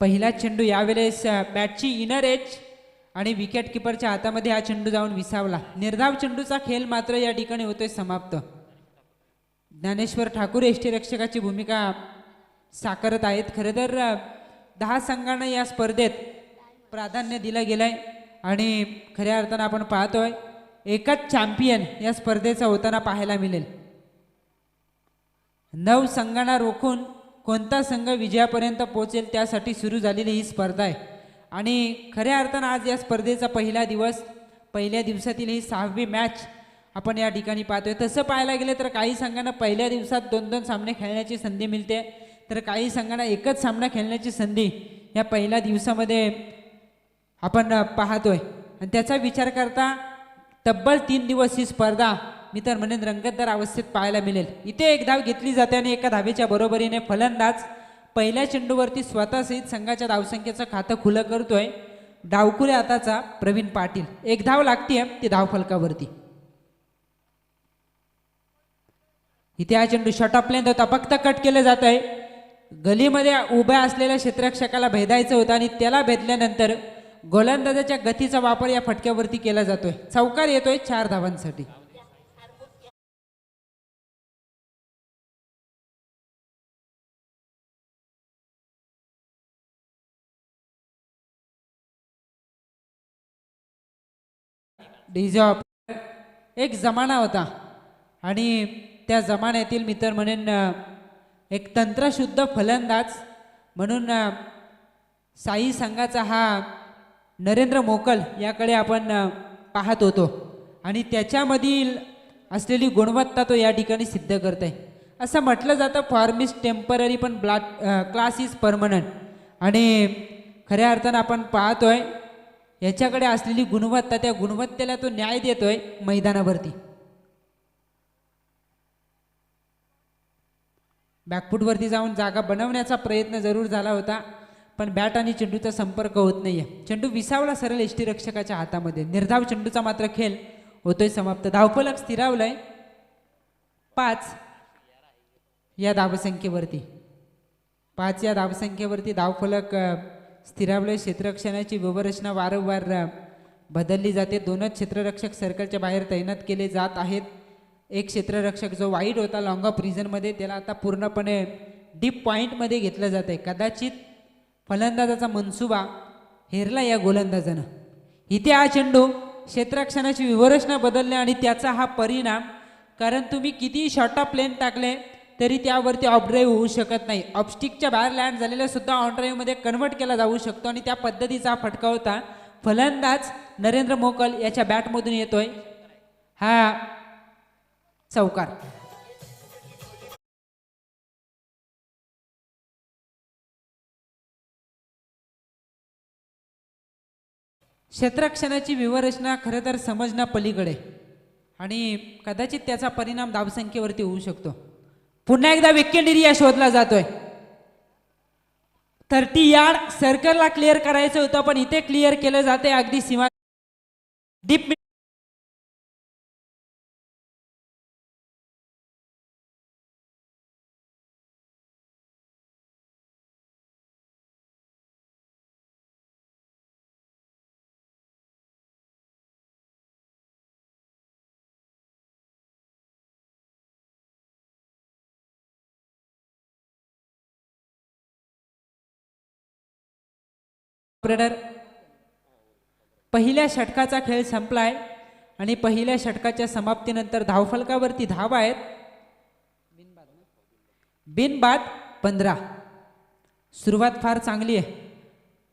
पहिला चेंडू यावेळेस बॅटची इनर एज आणि विकेट किपरच्या हातामध्ये हा चेंडू जाऊन विसावला. निर्धाव चेंडूचा खेळ मात्र या ठिकाणी होतोय समाप्त. ज्ञानेश्वर ठाकूर यष्टीरक्षकाची भूमिका साकारत आहेत. खरं तर 10 संघांना या स्पर्धेत प्राधान्य दिलं गेलंय आणि खऱ्या अर्थानं आपण पाहतोय एकच चॅम्पियन या स्पर्धेचा होताना पाहायला मिळेल. 9 संघांना रोखून कोणता संघ विजयापर्यंत पोहोचेल त्यासाठी सुरू झालेली ही स्पर्धा आहे आणि खऱ्या अर्थानं आज या स्पर्धेचा पहिला दिवस, पहिल्या दिवसातील ही 6वी मॅच आपण या ठिकाणी पाहतोय. तसं पाहायला गेलं तर काही संघांना पहिल्या दिवसात 2-2 सामने खेळण्याची संधी मिळते, तर काही संघांना एकच सामना खेळण्याची संधी या पहिल्या दिवसामध्ये आपण पाहतोय. आणि त्याचा विचार करता तब्बल 3 दिवस ही स्पर्धा मी तर म्हणेन रंगतदार अवस्थेत पाहायला मिळेल. इथे एक धाव घेतली जाते आणि एका धावेच्या बरोबरीने फलंदाज पहिल्या चेंडूवरती स्वतःसहित संघाच्या धावसंख्येचं खातं खुलं करतोय. डावकुरे हाताचा प्रवीण पाटील. एक धाव लागतीये ती धाव फलकावरती. इथे हा चेंडू शॉर्ट ऑफ लेंथ होता, फक्त कट केलं जात आहे. गलीमध्ये उभ्या असलेल्या क्षेत्ररक्षकाला भेदायचं होतं आणि त्याला भेदल्यानंतर गोलंदाजाच्या गतीचा वापर या फटक्यावरती केला जातोय. चौकार येतोय 4 धावांसाठी. एक जमाना होता आणि त्या जमान्यातील मी तर म्हणेन एक तंत्रशुद्ध फलंदाज म्हणून साई संघाचा हा नरेंद्र मोकल याकडे आपण पाहत होतो आणि त्याच्यामधील असलेली गुणवत्ता तो या ठिकाणी सिद्ध करत आहे. असं म्हटलं जातं फॉर्म इज टेम्पररी पण क्लास इज परमनंट आणि खऱ्या अर्थानं आपण पाहतोय याच्याकडे असलेली गुणवत्ता, त्या गुणवत्तेला तो न्याय देतोय मैदानावरती. बॅकफूटवरती जाऊन जागा बनवण्याचा प्रयत्न जरूर झाला होता पण बॅट आणि चेंडूचा संपर्क होत नाहीये. चेंडू विसावला सरळ यष्टीरक्षकाच्या हातामध्ये. निर्धाव चेंडूचा मात्र खेळ होतोय समाप्त. धावफलक स्थिरावलंय 5 या धावसंख्येवरती. 5 या धावसंख्येवरती धावफलक स्थिरावलंय. क्षेत्ररक्षणाची व्यवरचना वारंवार बदलली जाते. 2च क्षेत्ररक्षक सर्कलच्या बाहेर तैनात केले जात आहेत. एक क्षेत्ररक्षक जो वाईड होता लॉंग ऑफ रिजनमध्ये त्याला आता पूर्णपणे डीप पॉईंटमध्ये घेतलं जात आहे. कदाचित फलंदाजाचा मनसुबा हेरला या गोलंदाजानं. इथे हा चेंडू क्षेत्ररक्षणाची व्यवरचना बदलणे आणि त्याचा हा परिणाम, कारण तुम्ही किती शॉर्ट ऑफ लेंथ टाकले तरी त्यावरती ऑफ ड्राईव्ह होऊ शकत नाही. ऑफस्टिकच्या बाहेर लँड झालेला सुद्धा ऑन ड्राईव्हमध्ये कन्वर्ट केला जाऊ शकतो आणि त्या पद्धतीचा हा फटका होता. फलंदाज नरेंद्र मोकल याच्या बॅटमधून येतोय हा चौकार. क्षेत्ररक्षणाची व्यवरचना खरं तर समजण्या पलीकडे आणि कदाचित त्याचा परिणाम धावसंख्येवरती होऊ शकतो. पुन्हा एकदा विकेट एरिया शोधला जातोय. 30 यार्ड सर्कलला क्लिअर करायचं होतं पण इथे क्लिअर केलं जाते अगदी सीमा डीप. पहिल्या षटकाचा खेळ संपलाय आणि पहिल्या षटकाच्या समाप्तीनंतर धावफलकावरती धावा आहेत बिनबाद 15. सुरुवात फार चांगली आहे.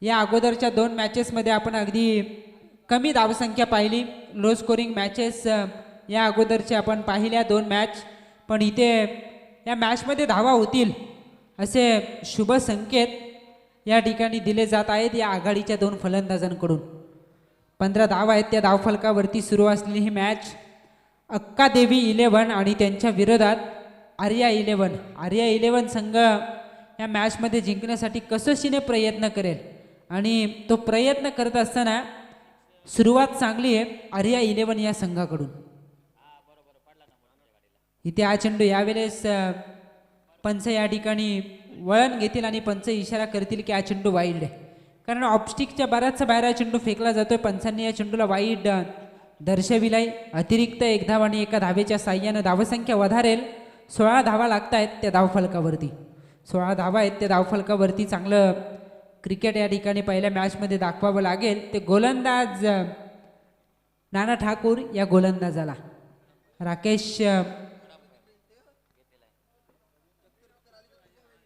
या अगोदरच्या 2 मॅचेसमध्ये आपण अगदी कमी धावसंख्या पाहिली. लो स्कोरिंग मॅचेस या अगोदरच्या आपण पाहिल्या 2 मॅच, पण इथे या मॅचमध्ये धावा होतील असे शुभ संकेत या ठिकाणी दिले जात आहेत या आघाडीच्या 2 फलंदाजांकडून. 15 धावा आहेत त्या धावफलकावरती. सुरू असलेली ही मॅच अक्का देवी 11 आणि त्यांच्या विरोधात आर्या 11. आर्या 11 संघ या मॅचमध्ये जिंकण्यासाठी कसोशीने प्रयत्न करेल आणि तो प्रयत्न करत असताना सुरुवात चांगली आहे आर्या 11 या संघाकडून. इथे हा चेंडू यावेळेस पंच या ठिकाणी वळण घेतील आणि पंच इशारा करतील की हा चेंडू वाईड आहे, कारण ऑफस्टिकच्या बराचसा बाहेर हा चेंडू फेकला जातोय. पंचांनी या चेंडूला वाईड दर्शविलाय. अतिरिक्त एक धाव आणि एका धावेच्या साह्यानं धावसंख्या वधारेल. 16 धावा लागत आहेत त्या धावफलकावरती. 16 धावा आहेत त्या धावफलकावरती. चांगलं क्रिकेट या ठिकाणी पहिल्या मॅचमध्ये दाखवावं लागेल. ते गोलंदाज नाना ठाकूर या गोलंदाजाला राकेश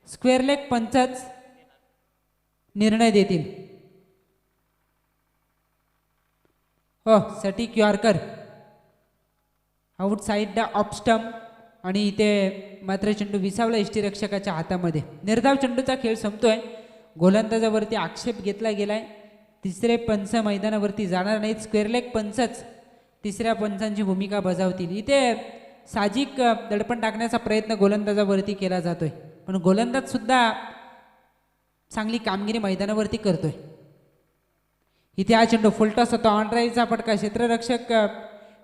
स्क्वेअर लेग पंचच निर्णय देतील. हो, सटीक यॉर्कर आउटसाइड ऑफ स्टंप आणि इथे मात्र चेंडू विसावला यष्टीरक्षकाच्या हातामध्ये. निर्धाव चेंडूचा खेळ संपतोय. गोलंदाजावरती आक्षेप घेतला गेलाय. तिसरे पंच मैदानावरती जाणार नाहीत. स्क्वेअर लेग पंचच तिसऱ्या पंचांची भूमिका बजावतील. इथे साहजिक दडपण टाकण्याचा प्रयत्न गोलंदाजावरती केला जातोय, पण गोलंदाज सुद्धा चांगली कामगिरी मैदानावरती करतोय. इथे हा चेंडू फुलटॉस होता. ऑन ड्राईव्हचा फटका. क्षेत्ररक्षक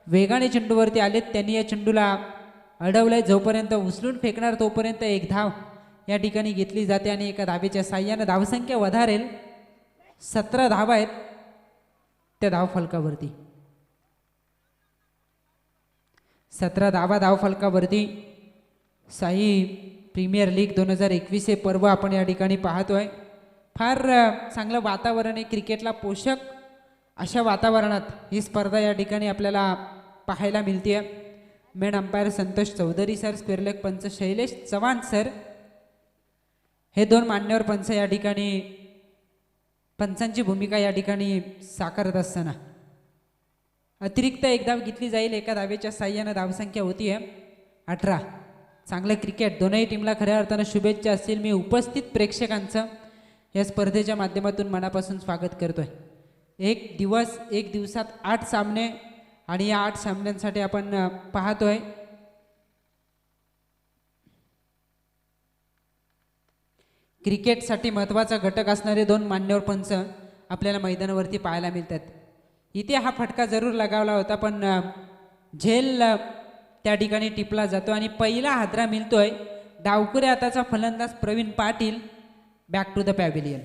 वेगाने चेंडूवरती आलेत. त्यांनी या चेंडूला अडवलंय. जोपर्यंत उचलून फेकणार तोपर्यंत एक धाव या ठिकाणी घेतली जाते आणि एका धावेच्या साह्यानं धावसंख्या वधारेल. 17 धावा आहेत त्या धावफलकावरती. 17 धावा धावफलकावरती. साई प्रीमियर लीग 2021 हे पर्व आपण या ठिकाणी पाहतोय. फार चांगलं वातावरण आहे. क्रिकेटला पोषक अशा वातावरणात ही स्पर्धा या ठिकाणी आपल्याला पाहायला मिळते. Main umpire Santosh Chaudhari sir, square leg पंच शैलेश चव्हाण सर, हे दोन मान्यवर पंच या ठिकाणी पंचांची भूमिका या ठिकाणी साकारत असताना अतिरिक्त एक धाव घेतली जाईल. एका धावेच्या साह्यानं धावसंख्या होती आहे 18. चांगलं क्रिकेट दोनही टीमला खऱ्या अर्थानं शुभेच्छा असतील. मी उपस्थित प्रेक्षकांचं या स्पर्धेच्या माध्यमातून मनापासून स्वागत करतोय. एक दिवसात 8 सामने आणि या 8 सामन्यांसाठी आपण पाहतोय क्रिकेटसाठी महत्त्वाचा घटक असणारे दोन मान्यवर पंच आपल्याला मैदानावरती पाहायला मिळतात. इथे हा फटका जरूर लगावला होता, पण झेल त्या ठिकाणी टिपला जातो आणि पहिला हादरा मिळतोय डावकुरे हाताचा फलंदाज Pravin Patil. Back to the pavilion.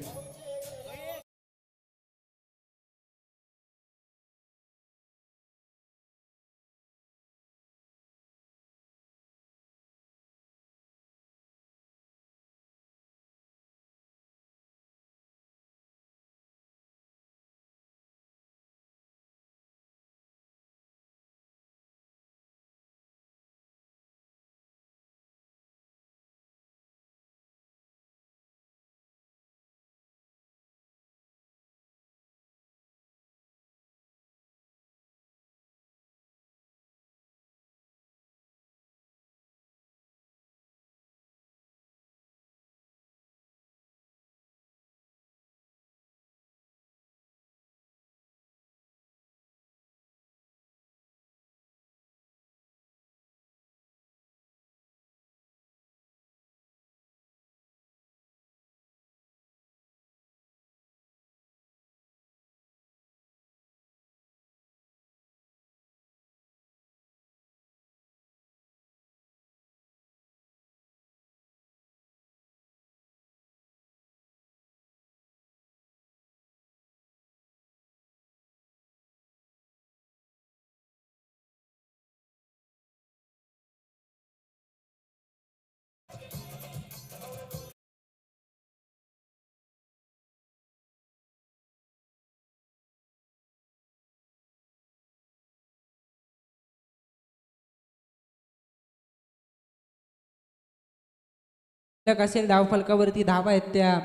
असेल धावफलकावरती धावा आहेत त्या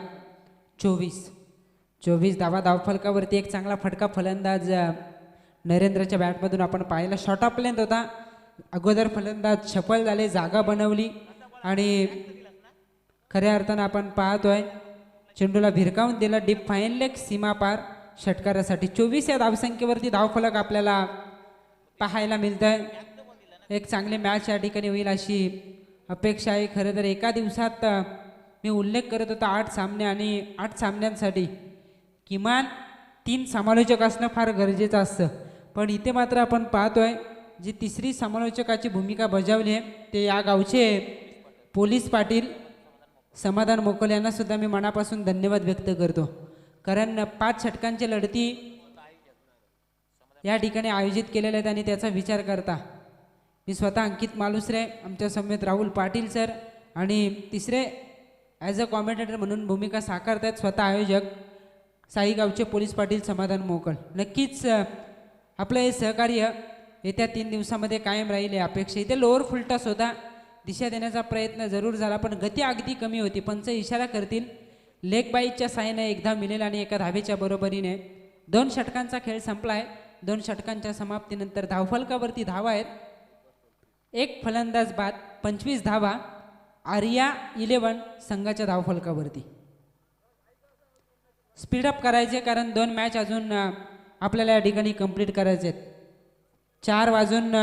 24 धावा धावफलकावरती. एक चांगला फटका फलंदाज नरेंद्रच्या बॅटमधून आपण पाहिला. शॉर्ट ऑफ लेंथ होता. अगोदर फलंदाज सफल झाले, जागा बनवली आणि खऱ्या अर्थानं आपण पाहतोय चेंडूला भिरकावून दिला डीप फाईन लेग सीमा पार षटकारासाठी. 24 या धावसंख्येवरती धावफलक आपल्याला पाहायला मिळत आहे. एक चांगली मॅच या ठिकाणी होईल अशी अपेक्षा आहे. खरं तर एका दिवसात मी उल्लेख करत होता 8 सामने आणि 8 सामन्यांसाठी किमान 3 समालोचक असणं फार गरजेचं असतं, पण इथे मात्र आपण पाहतोय जी तिसरी समालोचकाची भूमिका बजावली आहे ते या गावचे पोलीस पाटील समाधान मोकल यांना सुद्धा मी मनापासून धन्यवाद व्यक्त करतो, कारण 5 षटकांची लढती या ठिकाणी आयोजित केलेल्या आहेत आणि त्याचा विचार करता मी स्वतः अंकित मालुसरे, आमच्या समेत राहुल पाटील सर आणि तिसरे ॲज अ कॉमेंटेटर म्हणून भूमिका साकारतात स्वतः आयोजक साईगावचे पोलीस पाटील समाधान मोकल. नक्कीच आपलं हे सहकार्य येत्या 3 दिवसामध्ये कायम राहील या अपेक्षा. इथे लोअर फुलटॉस होता, दिशा देण्याचा प्रयत्न जरूर झाला पण गती अगदी कमी होती. पंच इशारा करतील लेग बाईच्या साहाय्याने एकदा मिळेल आणि एका धावेच्या बरोबरीने 2 षटकांचा खेळ संपला आहे. 2 षटकांच्या समाप्तीनंतर धावफलकावरती धावा आहेत. एक फलंदाज बाद, 25 धावा आर्या 11 संघाच्या धावफलकावरती. स्पीडअप करायचे कारण 2 मॅच अजून आपल्याला या ठिकाणी कंप्लीट करायचे आहेत. 4 वाजून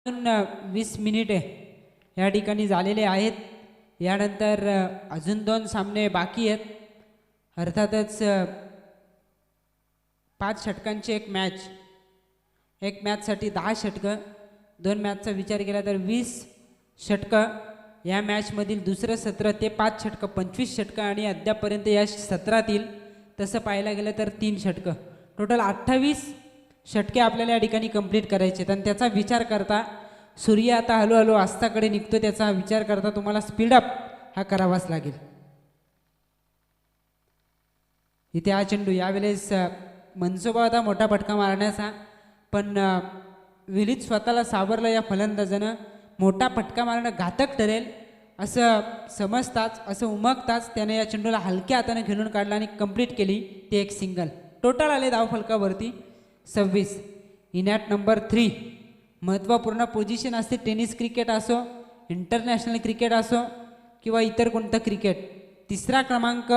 अजून 20 मिनिटे या ठिकाणी झालेले आहेत. यानंतर अजून 2 सामने बाकी आहेत. अर्थातच 5 षटकांची एक मॅचसाठी 10 षटकं, 2 मॅचचा विचार केला तर 20 षटकं. या मॅचमधील दुसरं सत्र ते 5 षटकं 25 षटकं आणि अद्यापपर्यंत या सत्रातील तसं पाहायला गेलं तर 3 षटकं. टोटल 28 षटके आपल्याला या ठिकाणी कंप्लीट करायचे आहेत आणि त्याचा विचार करता सूर्य आता हळूहळू अस्ताकडे निघतो, त्याचा विचार करता तुम्हाला स्पीडअप हा करावाच लागेल. इथे हा चेंडू यावेळेस मनसोबा होता मोठा फटका मारण्याचा पण विलीत स्वतःला सावरलं या फलंदाजानं. मोठा फटका मारणं घातक ठरेल असं समजताच, असं उमगताच त्याने या चेंडूला हलक्या हाताने खेळून काढला आणि कंप्लीट केली ते एक सिंगल. टोटल आले धावफलकावरती 26. In at number 3. महत्त्वपूर्ण पोझिशन असते, टेनिस क्रिकेट असो, इंटरनॅशनल क्रिकेट असो किंवा इतर कोणतं क्रिकेट. 3रा क्रमांक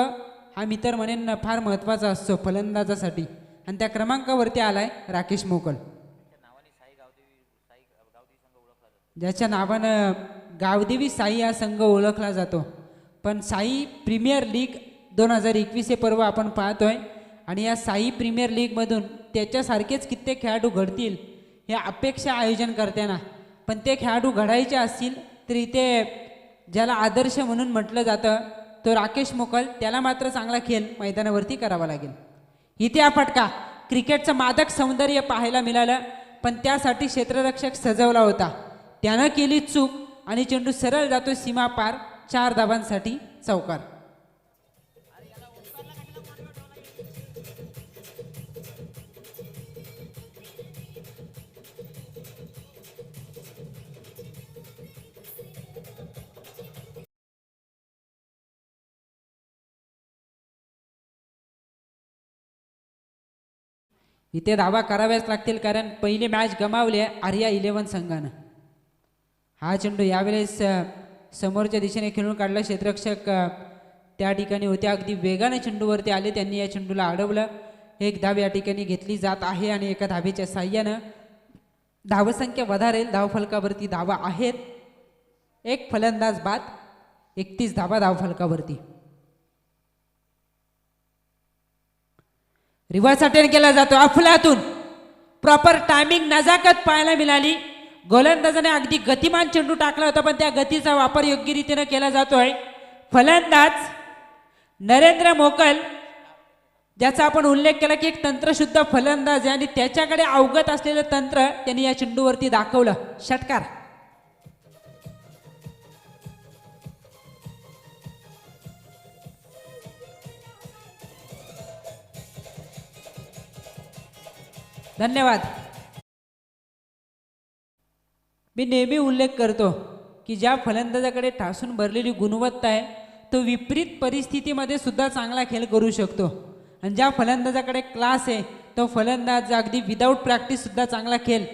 हा मी तर म्हणेन फार महत्त्वाचा असतो फलंदाजासाठी आणि त्या क्रमांकावरती आलाय राकेश मोकल, ज्याच्या नावानं गावदेवी साई हा संघ ओळखला जातो. पण साई प्रीमियर लीग 2021 हे पर्व आपण पाहतोय आणि या साई प्रीमियर लीगमधून त्याच्यासारखेच कित्येक खेळाडू घडतील या अपेक्षा आयोजन करताना. पण ते खेळाडू घडायचे असतील तर इथे ज्याला आदर्श म्हणून म्हटलं जातं तो राकेश मोकल, त्याला मात्र चांगला खेळ मैदानावरती करावा लागेल. इथे हा फटका क्रिकेटचं मादक सौंदर्य पाहायला मिळालं पण त्यासाठी क्षेत्ररक्षक सजवला होता, त्यानं केली चूक आणि चेंडू सरळ जातो सीमा पार. 4 धावांसाठी चौकार. इथे धावा कराव्याच लागतील कारण पहिली मॅच गमावली आहे आर्या 11 संघानं. हा चेंडू यावेळेस समोरच्या दिशेने खेळून काढला. क्षेत्ररक्षक त्या ठिकाणी होते, अगदी वेगाने चेंडूवरती आले, त्यांनी या चेंडूला अडवलं. 1 धाव या ठिकाणी घेतली जात आहे आणि एका धावेच्या साह्यानं धावसंख्या वधारेल. धावफलकावरती धावा आहेत. 1 फलंदाज बाद, 31 धावा धावफलकावरती. रिव्हर्स अटेम्प्ट केला जातो अफलातून. प्रॉपर टायमिंग नजाकत पाहायला मिळाली. गोलंदाजाने अगदी गतिमान चेंडू टाकला होता पण त्या गतीचा वापर योग्य रीतीने केला जातोय. फलंदाज नरेंद्र मोकल, ज्याचा आपण उल्लेख केला की एक तंत्रशुद्ध फलंदाज आहे आणि त्याच्याकडे अवगत असलेलं तंत्र त्यांनी या चेंडूवरती दाखवलं. षटकार. धन्यवाद. मी नेहमी उल्लेख करतो की ज्या फलंदाजाकडे ठासून भरलेली गुणवत्ता आहे तो विपरीत परिस्थितीमध्ये सुद्धा चांगला खेळ करू शकतो आणि ज्या फलंदाजाकडे क्लास आहे तो फलंदाज अगदी विदाऊट प्रॅक्टिस सुद्धा चांगला खेळ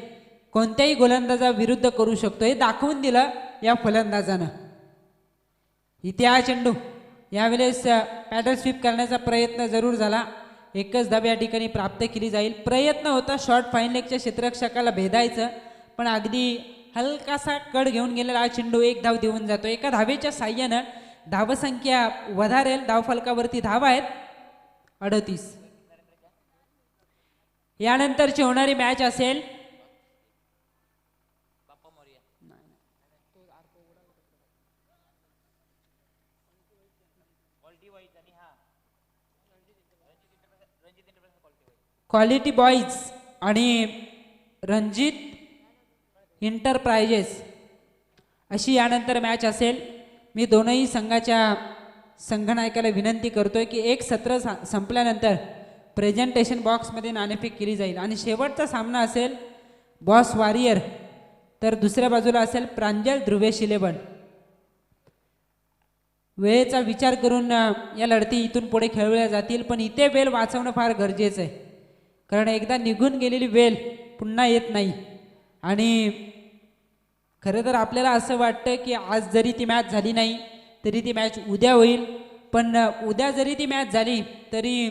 कोणत्याही गोलंदाजाविरुद्ध करू शकतो. हे दाखवून दिलं या फलंदाजानं. इथे हा चेंडू यावेळेस पॅडल स्वीप करण्याचा प्रयत्न जरूर झाला. एकच धाव या ठिकाणी प्राप्त केली जाईल. प्रयत्न होता शॉर्ट फाईन लेगच्या क्षेत्ररक्षकाला भेदायचं, पण अगदी हलकासा कड घेऊन गेलेला हा चेंडू एक धाव देऊन जातो. एका धावेच्या साह्यानं धावसंख्या वधारेल. धावफलकावरती धावा आहेत 38. यानंतरची होणारी मॅच असेल क्वालिटी बॉईज आणि रणजित इंटरप्राइजेस अशी यानंतर मॅच असेल. मी दोनही संघाच्या संघनायकाला विनंती करतोय की एक सत्र संपल्यानंतर प्रेझेंटेशन बॉक्समध्ये नाणेफेक केली जाईल आणि शेवटचा सामना असेल बॉस वॉरियर, तर दुसऱ्या बाजूला असेल प्रांजल ध्रुवेश 11. वेळेचा विचार करून या लढती इथून पुढे खेळवल्या जातील, पण इथे वेळ वाचवणं फार गरजेचं आहे, कारण एकदा निघून गेलेली वेळ पुन्हा येत नाही. आणि खरं तर आपल्याला असं वाटतं की आज जरी ती मॅच झाली नाही तरी ती मॅच उद्या होईल, पण उद्या जरी ती मॅच झाली तरी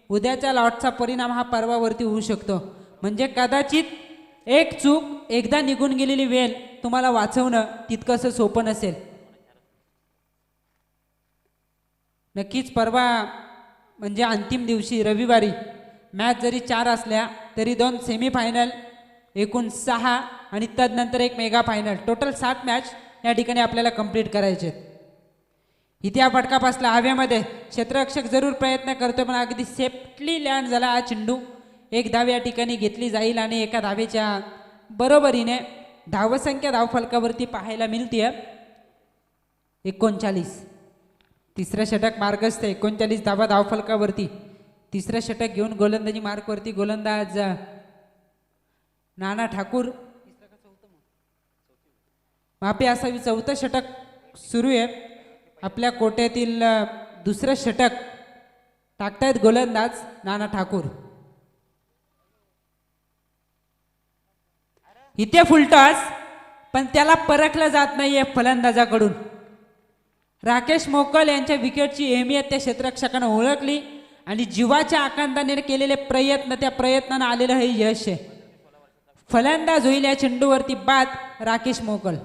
उद्याच्या लॉटचा परिणाम हा परवावरती होऊ शकतो. म्हणजे कदाचित एक चूक, एकदा निघून गेलेली वेळ तुम्हाला वाचवणं तितकंसं सोपं नसेल. नक्कीच परवा म्हणजे अंतिम दिवशी रविवारी मॅच जरी 4 असल्या तरी 2 सेमीफायनल, एकूण 6 आणि तदनंतर एक मेगा फायनल, टोटल 7 मॅच या ठिकाणी आपल्याला कंप्लीट करायचे आहेत. इथे हा फटका बसला हवेमध्ये. क्षेत्ररक्षक जरूर प्रयत्न करतोय, पण अगदी सेफ्टली लँड झाला हा चेंडू. एक धाव या ठिकाणी घेतली जाईल आणि एका धावेच्या बरोबरीने धावसंख्या धावफलकावरती पाहायला मिळते 39. तिसरं षटक मार्गस्थ, 39 धावा धावफलकावरती. तिसरं षटक घेऊन गोलंदाजी मार्कवरती गोलंदाज नाना ठाकूर. माफी असावी, 4थं षटक सुरू आहे. आपल्या कोट्यातील दुसरं षटक टाकतायत गोलंदाज नाना ठाकूर. इथे फुलटॉस, पण त्याला परखलं जात नाहीये फलंदाजाकडून. राकेश मोकल यांच्या विकेटची अहमियत त्या क्षेत्ररक्षकानं ओळखली आणि जीवाच्या आकांताने केलेले प्रयत्न, त्या प्रयत्नानं आलेलं हे यश आहे. फलंदाज होईल या चेंडूवरती बाद राकेश मोकल.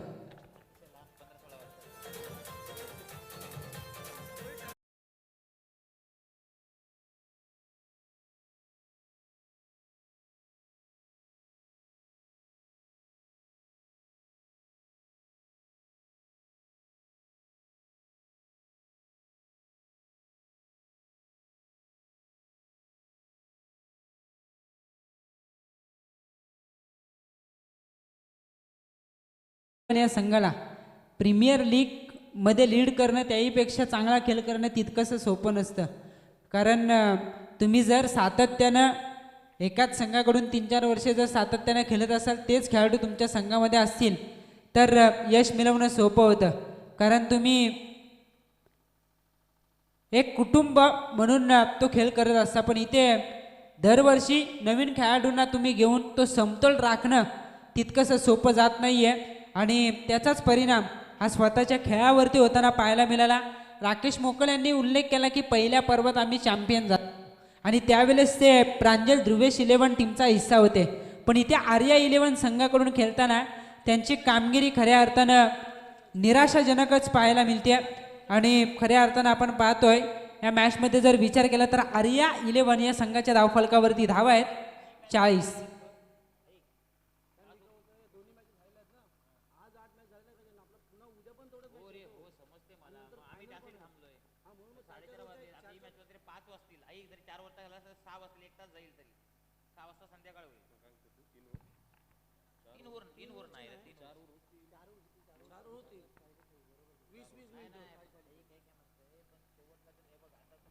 या संघाला प्रीमियर लीग मध्ये लीड करणं त्याहीपेक्षा चांगला खेळ करणं तितकंसं सोपं नसतं. कारण तुम्ही जर सातत्यानं एकाच संघाकडून 3-4 वर्षे जर सातत्यानं खेळत असाल, तेच खेळाडू तुमच्या संघामध्ये असतील, तर यश मिळवणं सोपं होतं. कारण तुम्ही एक कुटुंब म्हणून तो खेळ करत असता, पण इथे दरवर्षी नवीन खेळाडूंना तुम्ही घेऊन तो समतोल राखणं तितकंसं सोपं जात नाही आहे आणि त्याचाच परिणाम हा स्वतःच्या खेळावरती होताना पाहायला मिळाला. राकेश मोकल यांनी उल्लेख केला की पहिल्या पर्वात आम्ही चॅम्पियन झालो आणि त्यावेळेस ते प्रांजल ध्रुवेश 11 टीमचा हिस्सा होते, पण इथे आर्या 11 संघाकडून खेळताना त्यांची कामगिरी खऱ्या अर्थानं निराशाजनकच पाहायला मिळते. आणि खऱ्या अर्थानं आपण पाहतोय या मॅचमध्ये जर विचार केला तर आर्या 11 या संघाच्या धावफलकावरती धावा आहेत 40.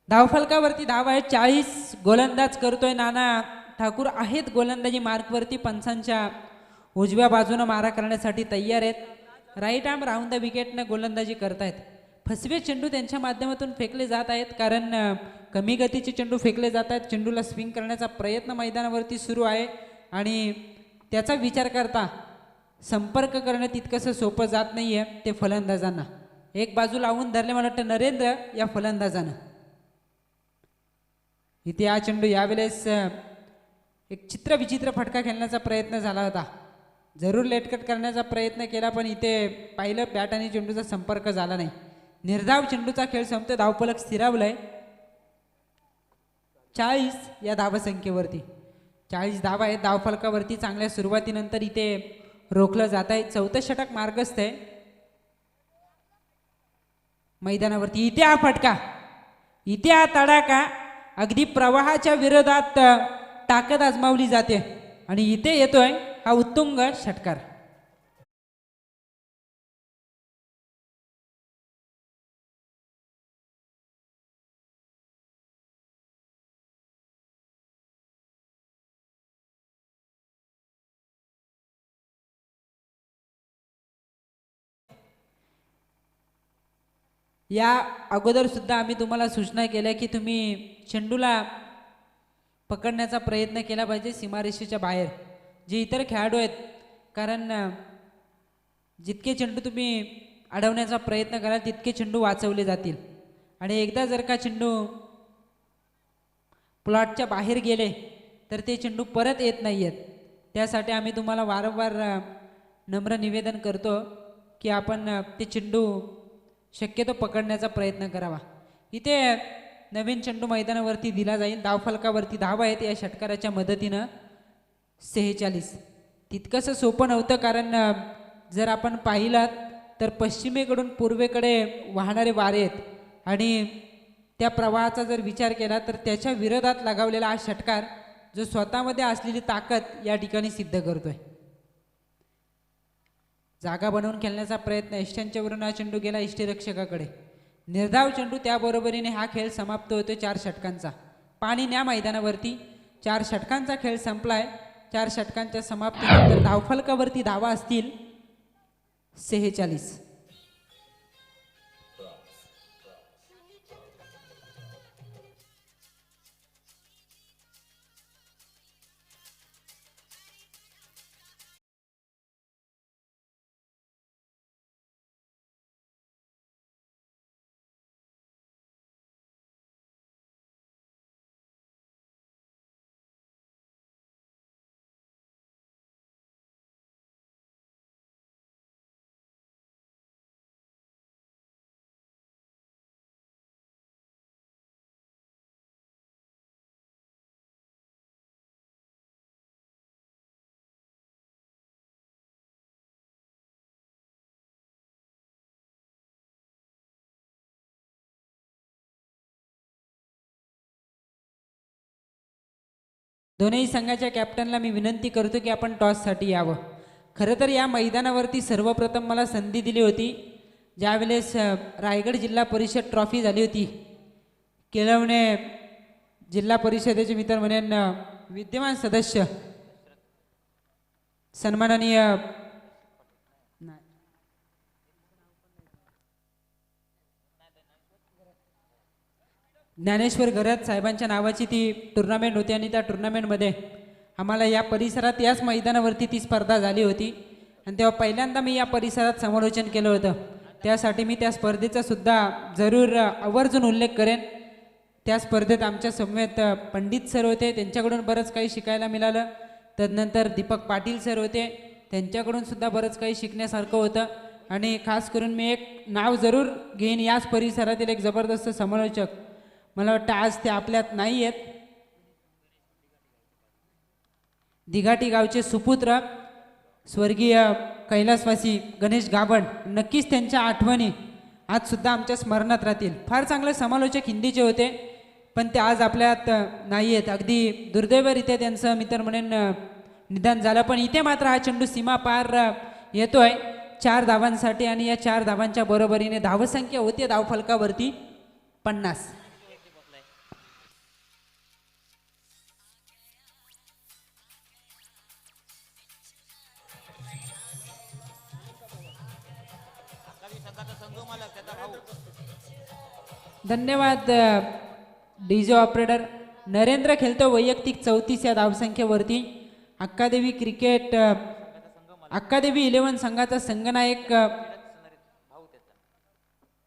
धावफलकावरती धाव आहे 40. गोलंदाज करतोय नाना ठाकूर आहेत गोलंदाजी मार्कवरती. पंचांच्या उजव्या बाजूने मारा करण्यासाठी तयार आहेत. राईट आर्म राऊंड द विकेटने गोलंदाजी करतायत. फसवे चेंडू त्यांच्या माध्यमातून फेकले जात आहेत, कारण कमी गतीचे चेंडू फेकले जात आहेत. चेंडूला स्विंग करण्याचा प्रयत्न मैदानावरती सुरू आहे आणि त्याचा विचार करता संपर्क करणं तितकंसं सोपं जात नाही आहे ते फलंदाजांना. एक बाजू लावून धरले मला वाटतं नरेंद्र या फलंदाजानं. इथे हा चेंडू यावेळेस एक चित्रविचित्र फटका खेळण्याचा प्रयत्न झाला होता. जरूर लेटकट करण्याचा प्रयत्न केला, पण इथे पाहिलं बॅट आणि चेंडूचा संपर्क झाला नाही. निर्धाव चेंडूचा खेळ संपतो. धावफलक स्थिरावलाय 40 या धावसंख्येवरती. 40 धावा आहेत धावफलकावरती. चांगल्या सुरुवातीनंतर इथे रोखलं जात आहे. चौथं षटक मार्गस्थ आहे मैदानावरती. इथे हा फटका, इथे हा तडाखा, अगदी प्रवाहाच्या विरोधात ताकद आजमावली जाते आणि इथे येतोय हा उत्तुंग षटकार. या अगोदर सुद्धा आम्ही तुम्हाला सूचना केल्या की तुम्ही चेंडूला पकडण्याचा प्रयत्न केला पाहिजे सीमारेषेच्या बाहेर जे इतर खेळाडू आहेत. कारण जितके चेंडू तुम्ही अडवण्याचा प्रयत्न कराल तितके चेंडू वाचवले जातील. आणि एकदा जर का चेंडू प्लॉटच्या बाहेर गेले तर ते चेंडू परत येत नाही आहेत. त्यासाठी आम्ही तुम्हाला वारंवार नम्र निवेदन करतो की आपण ते चेंडू शक्यतो पकडण्याचा प्रयत्न करावा. इथे नवीन चेंडू मैदानावरती दिला जाईल. धावफलकावरती धावा आहेत या षटकाराच्या मदतीनं 46. तितकंसं सोपं नव्हतं, कारण जर आपण पाहिलात तर पश्चिमेकडून पूर्वेकडे वाहणारे वारे आहेत आणि त्या प्रवाहाचा जर विचार केला तर त्याच्या विरोधात लगावलेला हा षटकार जो स्वतःमध्ये असलेली ताकद या ठिकाणी सिद्ध करतोय. जागा बनवून खेळण्याचा प्रयत्न. यष्ट्यांच्या वरून हा चेंडू गेला यष्टीरक्षकाकडे. निर्धाव चेंडू, त्याबरोबरीने हा खेळ समाप्त होतोय 4 षटकांचा. पाणी न्या मैदानावरती. 4 षटकांचा खेळ संपलाय. 4 षटकांच्या समाप्तीनंतर धावफलकावरती धावा असतील 46. दोन्ही संघाच्या कॅप्टनला मी विनंती करतो की आपण टॉससाठी यावं. खरं तर या मैदानावरती सर्वप्रथम मला संधी दिली होती ज्यावेळेस रायगड जिल्हा परिषद ट्रॉफी झाली होती. केळवणे जिल्हा परिषदेचे मित्र म्हणेन विद्यमान सदस्य सन्माननीय ज्ञानेश्वर घरात साहेबांच्या नावाची ती टुर्नामेंट होती आणि त्या टुर्नामेंटमध्ये आम्हाला या परिसरात याच मैदानावरती ती स्पर्धा झाली होती आणि तेव्हा पहिल्यांदा मी या परिसरात समालोचन केलं होतं. त्यासाठी मी त्या स्पर्धेचा सुद्धा जरूर आवर्जून उल्लेख करेन. त्या स्पर्धेत आमच्या समवेत पंडित सर होते, त्यांच्याकडून बरंच काही शिकायला मिळालं. तदनंतर दीपक पाटील सर होते, त्यांच्याकडून सुद्धा बरंच काही शिकण्यासारखं होतं. आणि खास करून मी एक नाव जरूर घेईन, याच परिसरातील एक जबरदस्त समालोचक, मला वाटतं आज ते आपल्यात नाही आहेत, दिघाटी गावचे सुपुत्र स्वर्गीय कैलासवासी गणेश गाभण. नक्कीच त्यांच्या आठवणी आज सुद्धा आमच्या स्मरणात राहतील. फार चांगले समालोचक हिंदीचे होते, पण ते आज आपल्यात नाही आहेत. अगदी दुर्दैवरित्या त्यांचं मित्र म्हणून निधन झालं. पण इथे मात्र हा चेंडू सीमा पार येतोय 4 धावांसाठी आणि या 4 धावांच्या बरोबरीने धावसंख्या होती धावफलकावरती 50. धन्यवाद डीजे ऑपरेटर. नरेंद्र खेळतो वैयक्तिक 34 या धावसंख्येवरती. अक्कादेवी क्रिकेट अक्कादेवी 11 संघाचा संघनायक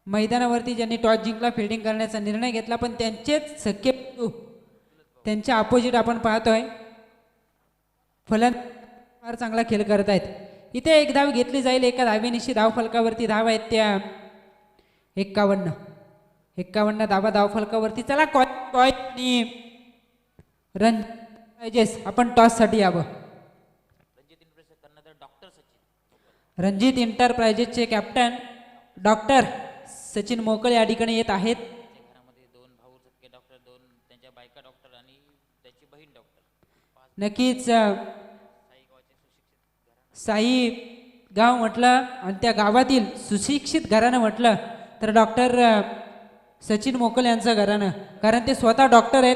मैदानावरती ज्यांनी टॉस जिंकला, फिल्डिंग करण्याचा निर्णय घेतला, पण त्यांचेच सख्खे त्यांच्या अपोजिट आपण पाहतोय फलंदाज फार चांगला खेळ करत आहेत। इथे एक धाव घेतली जाईल, एका धावेनिशी धाव फलकावरती धाव आहेत त्या 51 धावा धाव फलकावरती। चला आणि रन आपण टॉस साठी यावं। रणजित इंटरप्राइजेसचे कॅप्टन डॉक्टर सचिन मोकळे या ठिकाणी येत आहेत। नक्कीच साई गाव म्हटलं आणि त्या गावातील सुशिक्षित घराणं म्हटलं तर डॉक्टर सचिन मोकल यांचं घराणं, कारण ते स्वतः डॉक्टर आहेत,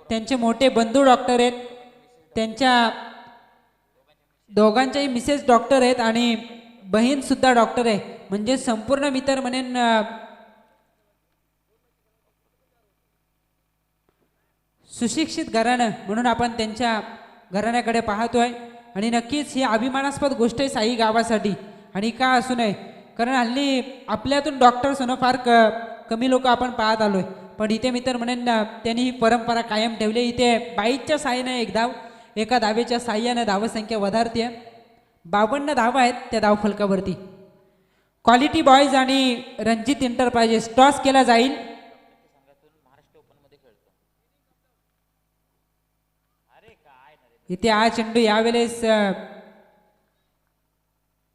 त्यांचे मोठे बंधू डॉक्टर आहेत, त्यांच्या दोघांच्याही मिसेस डॉक्टर आहेत आणि बहीण सुद्धा डॉक्टर आहे, म्हणजे संपूर्ण मी तर म्हणेन सुशिक्षित घराणं म्हणून आपण त्यांच्या घराण्याकडे पाहतोय। आणि नक्कीच ही अभिमानास्पद गोष्ट आहे साई गावासाठी, आणि का असू नये, कारण हल्ली आपल्यातून डॉक्टर्स होणं फार कमी लोक आपण पाहत आलोय, पण इथे मी तर म्हणेन त्यांनी ही परंपरा कायम ठेवली। इथे 22च्या साहाय्याने एक धाव, एका धावेच्या साहाय्याने धावसंख्या वधारते। 52 धावा आहेत त्या धाव फलकावरती। क्वालिटी बॉयज आणि रणजित इंटरप्राइजेस टॉस केला जाईल। इथे हा चेंडू यावेळेस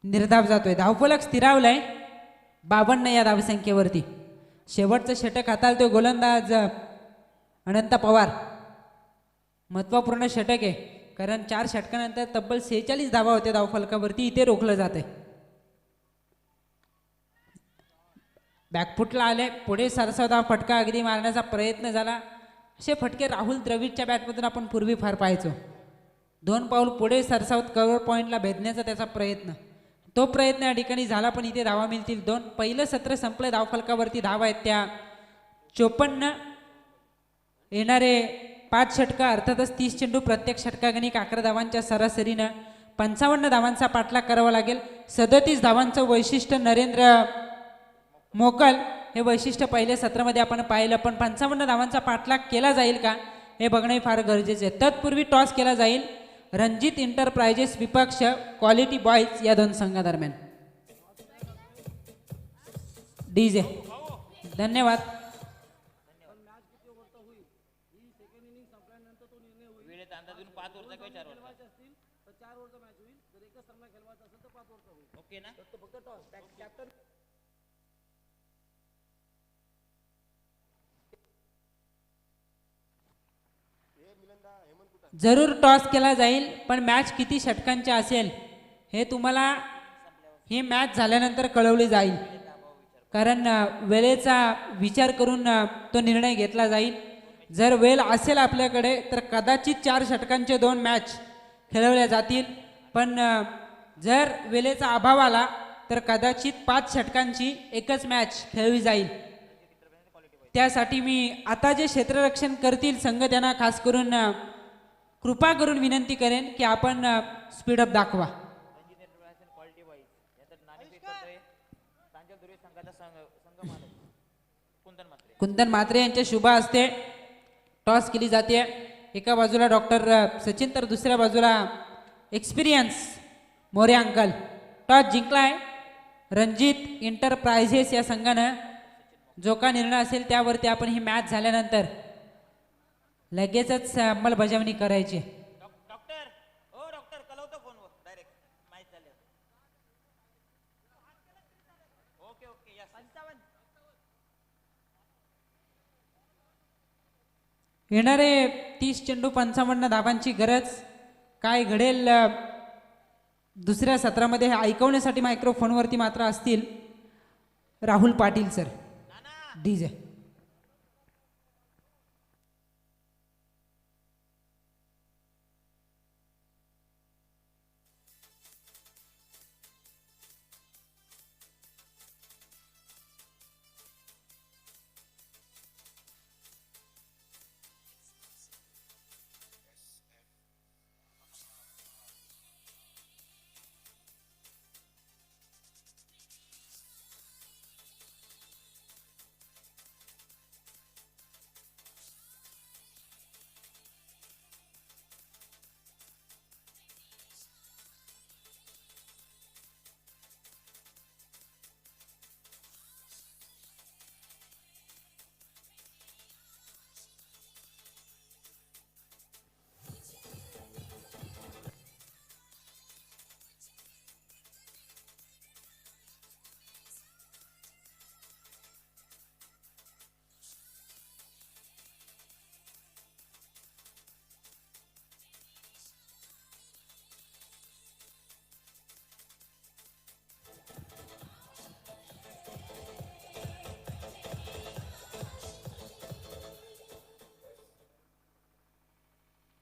निर्धाव जातोय, धावफलक स्थिरावलाय 52 या धावसंख्येवरती। शेवटचं षटक हाताळतोय गोलंदाज अनंत पवार, महत्वपूर्ण षटक आहे, कारण 4 षटकानंतर तब्बल 46 धावा होते धावफलकावरती, इथे रोखलं जाते। बॅकफुटला आले, पुढे सरसावता फटका अगदी मारण्याचा प्रयत्न झाला, असे फटके राहुल द्रविडच्या बॅटमधून आपण पूर्वी फार पाहायचो। 2 पाऊल पुढे सरसावत कव्हर पॉइंटला भेदण्याचा त्याचा प्रयत्न, तो प्रयत्न या ठिकाणी झाला, पण इथे धावा मिळतील 2। पहिलं सत्र संपलं, धावफलकावरती धावा आहेत त्या 54। येणारे 5 षटकं अर्थातच 30 चेंडू, प्रत्येक षटकागणिक 11 धावांच्या सरासरीनं 55 धावांचा पाठलाग करावा लागेल। 37 धावांचं वैशिष्ट्य नरेंद्र मोकल हे वैशिष्ट्य पहिल्या सत्रामध्ये आपण पाहिलं, पण 55 धावांचा पाठलाग केला जाईल का हे बघणे फार गरजेचे आहे। तत्पूर्वी टॉस केला जाईल रणजित इंटरप्राइजेस विपक्ष क्वालिटी बॉयज या 2 संघादरम्यान। डीजे धन्यवाद। जरूर टॉस केला जाईल, पण मॅच किती षटकांची असेल हे तुम्हाला ही मॅच झाल्यानंतर कळवली जाईल, कारण वेळेचा विचार करून तो निर्णय घेतला जाईल। जर वेळ असेल आपल्याकडे तर कदाचित 4 षटकांचे 2 मॅच खेळवल्या जातील, पण जर वेळेचा अभाव आला तर कदाचित 5 षटकांची एकच मॅच खेळली जाईल। त्यासाठी मी आता जे क्षेत्ररक्षण करतील संघ त्यांना खास करून कृपा करून विनंती करेन की आपण स्पीडअप दाखवा। कुंदन म्हात्रे यांच्या शुभ हस्ते टॉस केली जाते। एका बाजूला डॉक्टर सचिन तर दुसऱ्या बाजूला एक्सपिरियन्स मोरे अंकल। टॉस जिंकलाय रणजित इंटरप्राइजेस या संघानं। जो का निर्णय असेल त्यावरती आपण ही मॅच झाल्यानंतर लगेचच अंमलबजावणी करायची। येणारे 30 चेंडू 55 धावांची गरज, काय घडेल दुसऱ्या सत्रामध्ये हे ऐकवण्यासाठी मायक्रोफोनवरती मात्र असतील Rahul Patil sir. DJ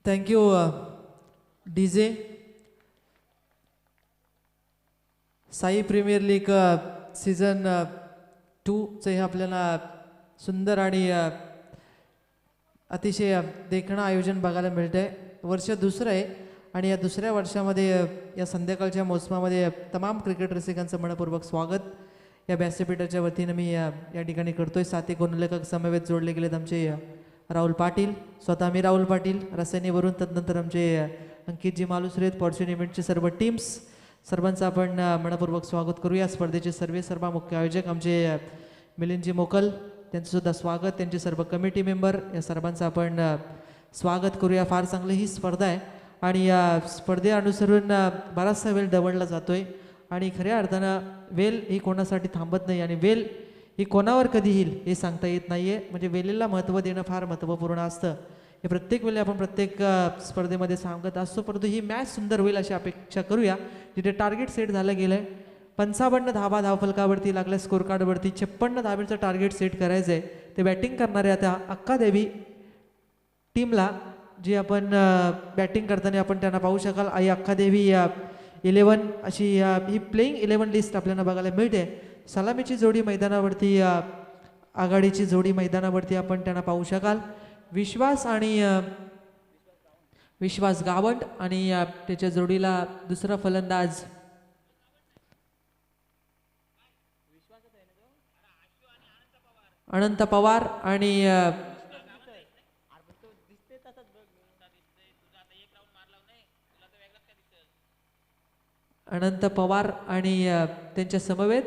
thank you D J. Sai premier league season 2चं हे आपल्याला सुंदर आणि अतिशय देखणं आयोजन बघायला मिळतं आहे. वर्ष दुसरं आहे आणि या दुसऱ्या वर्षामध्ये या संध्याकाळच्या मोसमामध्ये तमाम क्रिकेट रसिकांचं मनपूर्वक स्वागत या व्यासपीठाच्या वतीनं मी या ठिकाणी करतोय. साथी गुणलेखक समवेत जोडले गेलेत आमचे राहुल पाटील, स्वतः मी राहुल पाटील रसायनीवरून, तदनंतर आमचे अंकितजी मालुसरे, फॉर्च्यून इव्हेंटचे सर्व टीम्स, सर्वांचं आपण मनपूर्वक स्वागत करूया. स्पर्धेचे सर्व मुख्य आयोजक आमचे मिलिंदजी मोकल, त्यांचंसुद्धा स्वागत, त्यांचे सर्व कमिटी मेंबर, या सर्वांचं आपण स्वागत करूया. फार चांगली ही स्पर्धा आहे आणि या स्पर्धे अनुसरून बराचसा वेळ दवडला जातोय आणि खऱ्या अर्थानं वेल ही कोणासाठी थांबत नाही आणि वेल ही कोणावर कधी येईल हे सांगता येत नाही आहे. म्हणजे वेळेला महत्त्व देणं फार महत्त्वपूर्ण असतं. हे प्रत्येक वेळी आपण प्रत्येक स्पर्धेमध्ये सांगत असतो, परंतु ही मॅच सुंदर होईल अशी अपेक्षा करूया. जिथे टार्गेट सेट झालं गेलं आहे, 55 धावा धावफलकावरती लागल्या, स्कोर कार्डवरती 56 धावेचं टार्गेट सेट करायचं आहे. ते बॅटिंग करणाऱ्या आता अक्कादेवी टीमला जी आपण बॅटिंग करताना आपण त्यांना पाहू शकाल. आई अक्कादेवी 11 अशी ही प्लेइंग 11 लिस्ट आपल्याला बघायला मिळते. सलामीची जोडी मैदानावरती, आघाडीची जोडी मैदानावरती आपण त्यांना पाहू शकाल. विश्वास गावंड आणि त्याच्या जोडीला दुसरा फलंदाज अनंत पवार आणि त्यांच्या समवेत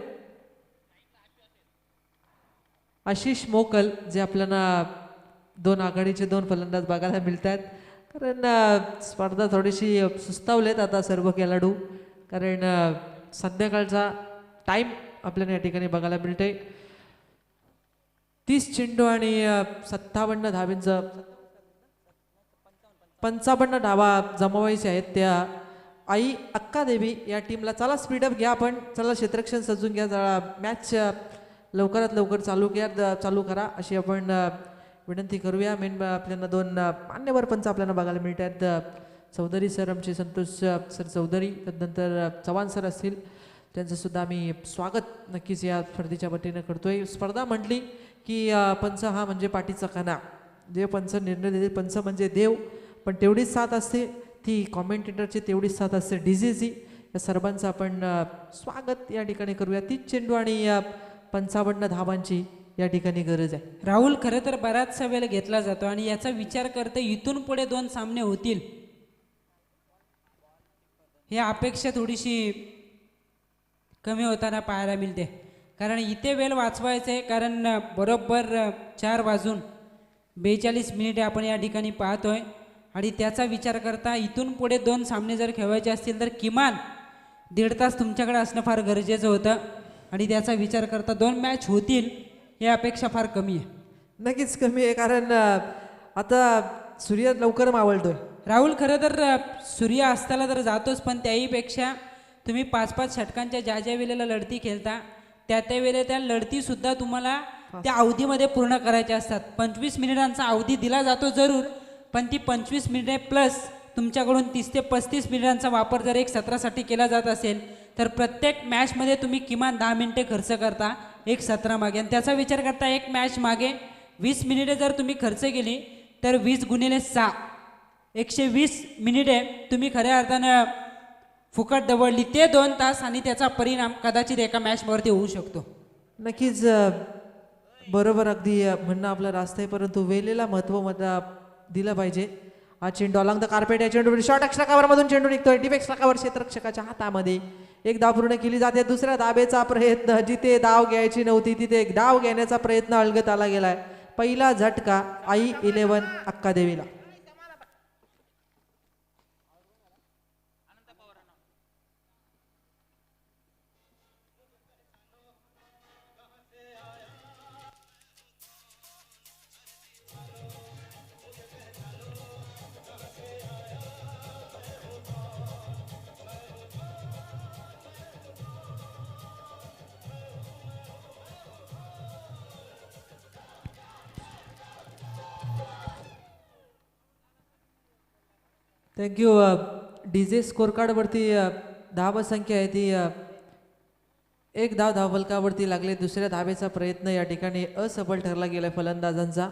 आशिष मोकल, जे आपल्याला दोन आघाडीचे दोन फलंदाज बघायला मिळतात. कारण स्पर्धा थोडीशी सुस्तावलेत आता सर्व खेळाडू, कारण संध्याकाळचा टाईम आपल्याला या ठिकाणी बघायला मिळते. 30 चेंडू आणि 57 धावेंचं 55 धावा जमवायच्या आहेत त्या आई अक्कादेवी या टीमला. चला स्पीडअप घ्या आपण, चला क्षेत्ररक्षण सजून घ्या, जरा मॅच लवकरात लवकर चालू करा अशी आपण विनंती करूया. मेन आपल्याला दोन मान्यवर पंच आपल्याला बघायला मिळतात. चौधरी सर, आमचे संतोष सर चौधरी, त्यानंतर चव्हाण सर असतील, त्यांचंसुद्धा आम्ही स्वागत नक्कीच या स्पर्धेच्या वतीनं करतोय. स्पर्धा म्हटली की पंच हा म्हणजे पाठीचा कणा, जे पंच निर्णय देते, पंच म्हणजे देव, पण तेवढीच साथ असते ती कॉमेंटेटरची, तेवढीच साथ असते डीजेची. या सर्वांचं आपण स्वागत या ठिकाणी करूया. 30 चेंडू आणि 55 धावांची या ठिकाणी गरज आहे. राहुल, खरं तर बराचसा वेळ घेतला जातो आणि याचा विचार करते इथून पुढे 2 सामने होतील, ही अपेक्षा थोडीशी कमी होताना पाहायला मिळते. कारण इथे वेळ वाचवायचं आहे, कारण बरोबर 4:42 आपण या ठिकाणी पाहतोय आणि त्याचा विचार करता इथून पुढे 2 सामने जर खेळवायचे असतील तर किमान 1.5 तास तुमच्याकडे असणं फार गरजेचं होतं आणि त्याचा विचार करता 2 मॅच होतील ही अपेक्षा फार कमी आहे. नक्कीच कमी आहे, कारण आता सूर्य लवकर मावळतोय. राहुल, खरं तर सूर्य अस्ताला तर जातोच, पण त्याहीपेक्षा तुम्ही 5-5 षटकांच्या ज्या वेळेला लढती खेळता त्या वेळेला त्या लढतीसुद्धा तुम्हाला त्या अवधीमध्ये पूर्ण करायच्या असतात. 25 मिनिटांचा अवधी दिला जातो जरूर, पण ती 25 मिनिटे प्लस तुमच्याकडून 30 ते 35 मिनिटांचा वापर जर एक सत्रासाठी केला जात असेल तर प्रत्येक मॅचमध्ये तुम्ही किमान 10 मिनिटे खर्च करता एक सत्रा मागे, आणि त्याचा विचार करता एक मॅच मागे 20 मिनिटे जर तुम्ही खर्च केली तर 20 गुणिले 6 120 मिनिटे तुम्ही खऱ्या अर्थानं फुकट दवडली. ते 2 तास आणि त्याचा परिणाम कदाचित एका मॅचवरती होऊ शकतो. नक्कीच बरोबर, अगदी म्हणणं आपलं रास्त आहे, परंतु वेळेला महत्त्व दिलं पाहिजे. हा चेंडू अलॉंग द कार्पेट, या चेंडू शॉर्ट एक्स्ट्रा मधून चेंडू निघतोय डीप एक्स्ट्रा कव्हर क्षेत्ररक्षकाच्या हातामध्ये. एक धाव पूर्ण केली जाते. दुसऱ्या धाबेचा प्रयत्न, जिथे धाव घ्यायची नव्हती तिथे एक धाव घेण्याचा प्रयत्न अलगत आला गेलाय. पहिला झटका आई 11 अक्कादेवीला. थँक्यू. डीजे स्कोर कार्डवरती 10 संख्या आहे ती एक धाव धावफलकावरती लागले. दुसऱ्या धावेचा प्रयत्न या ठिकाणी असफल ठरला गेला फलंदाजांचा,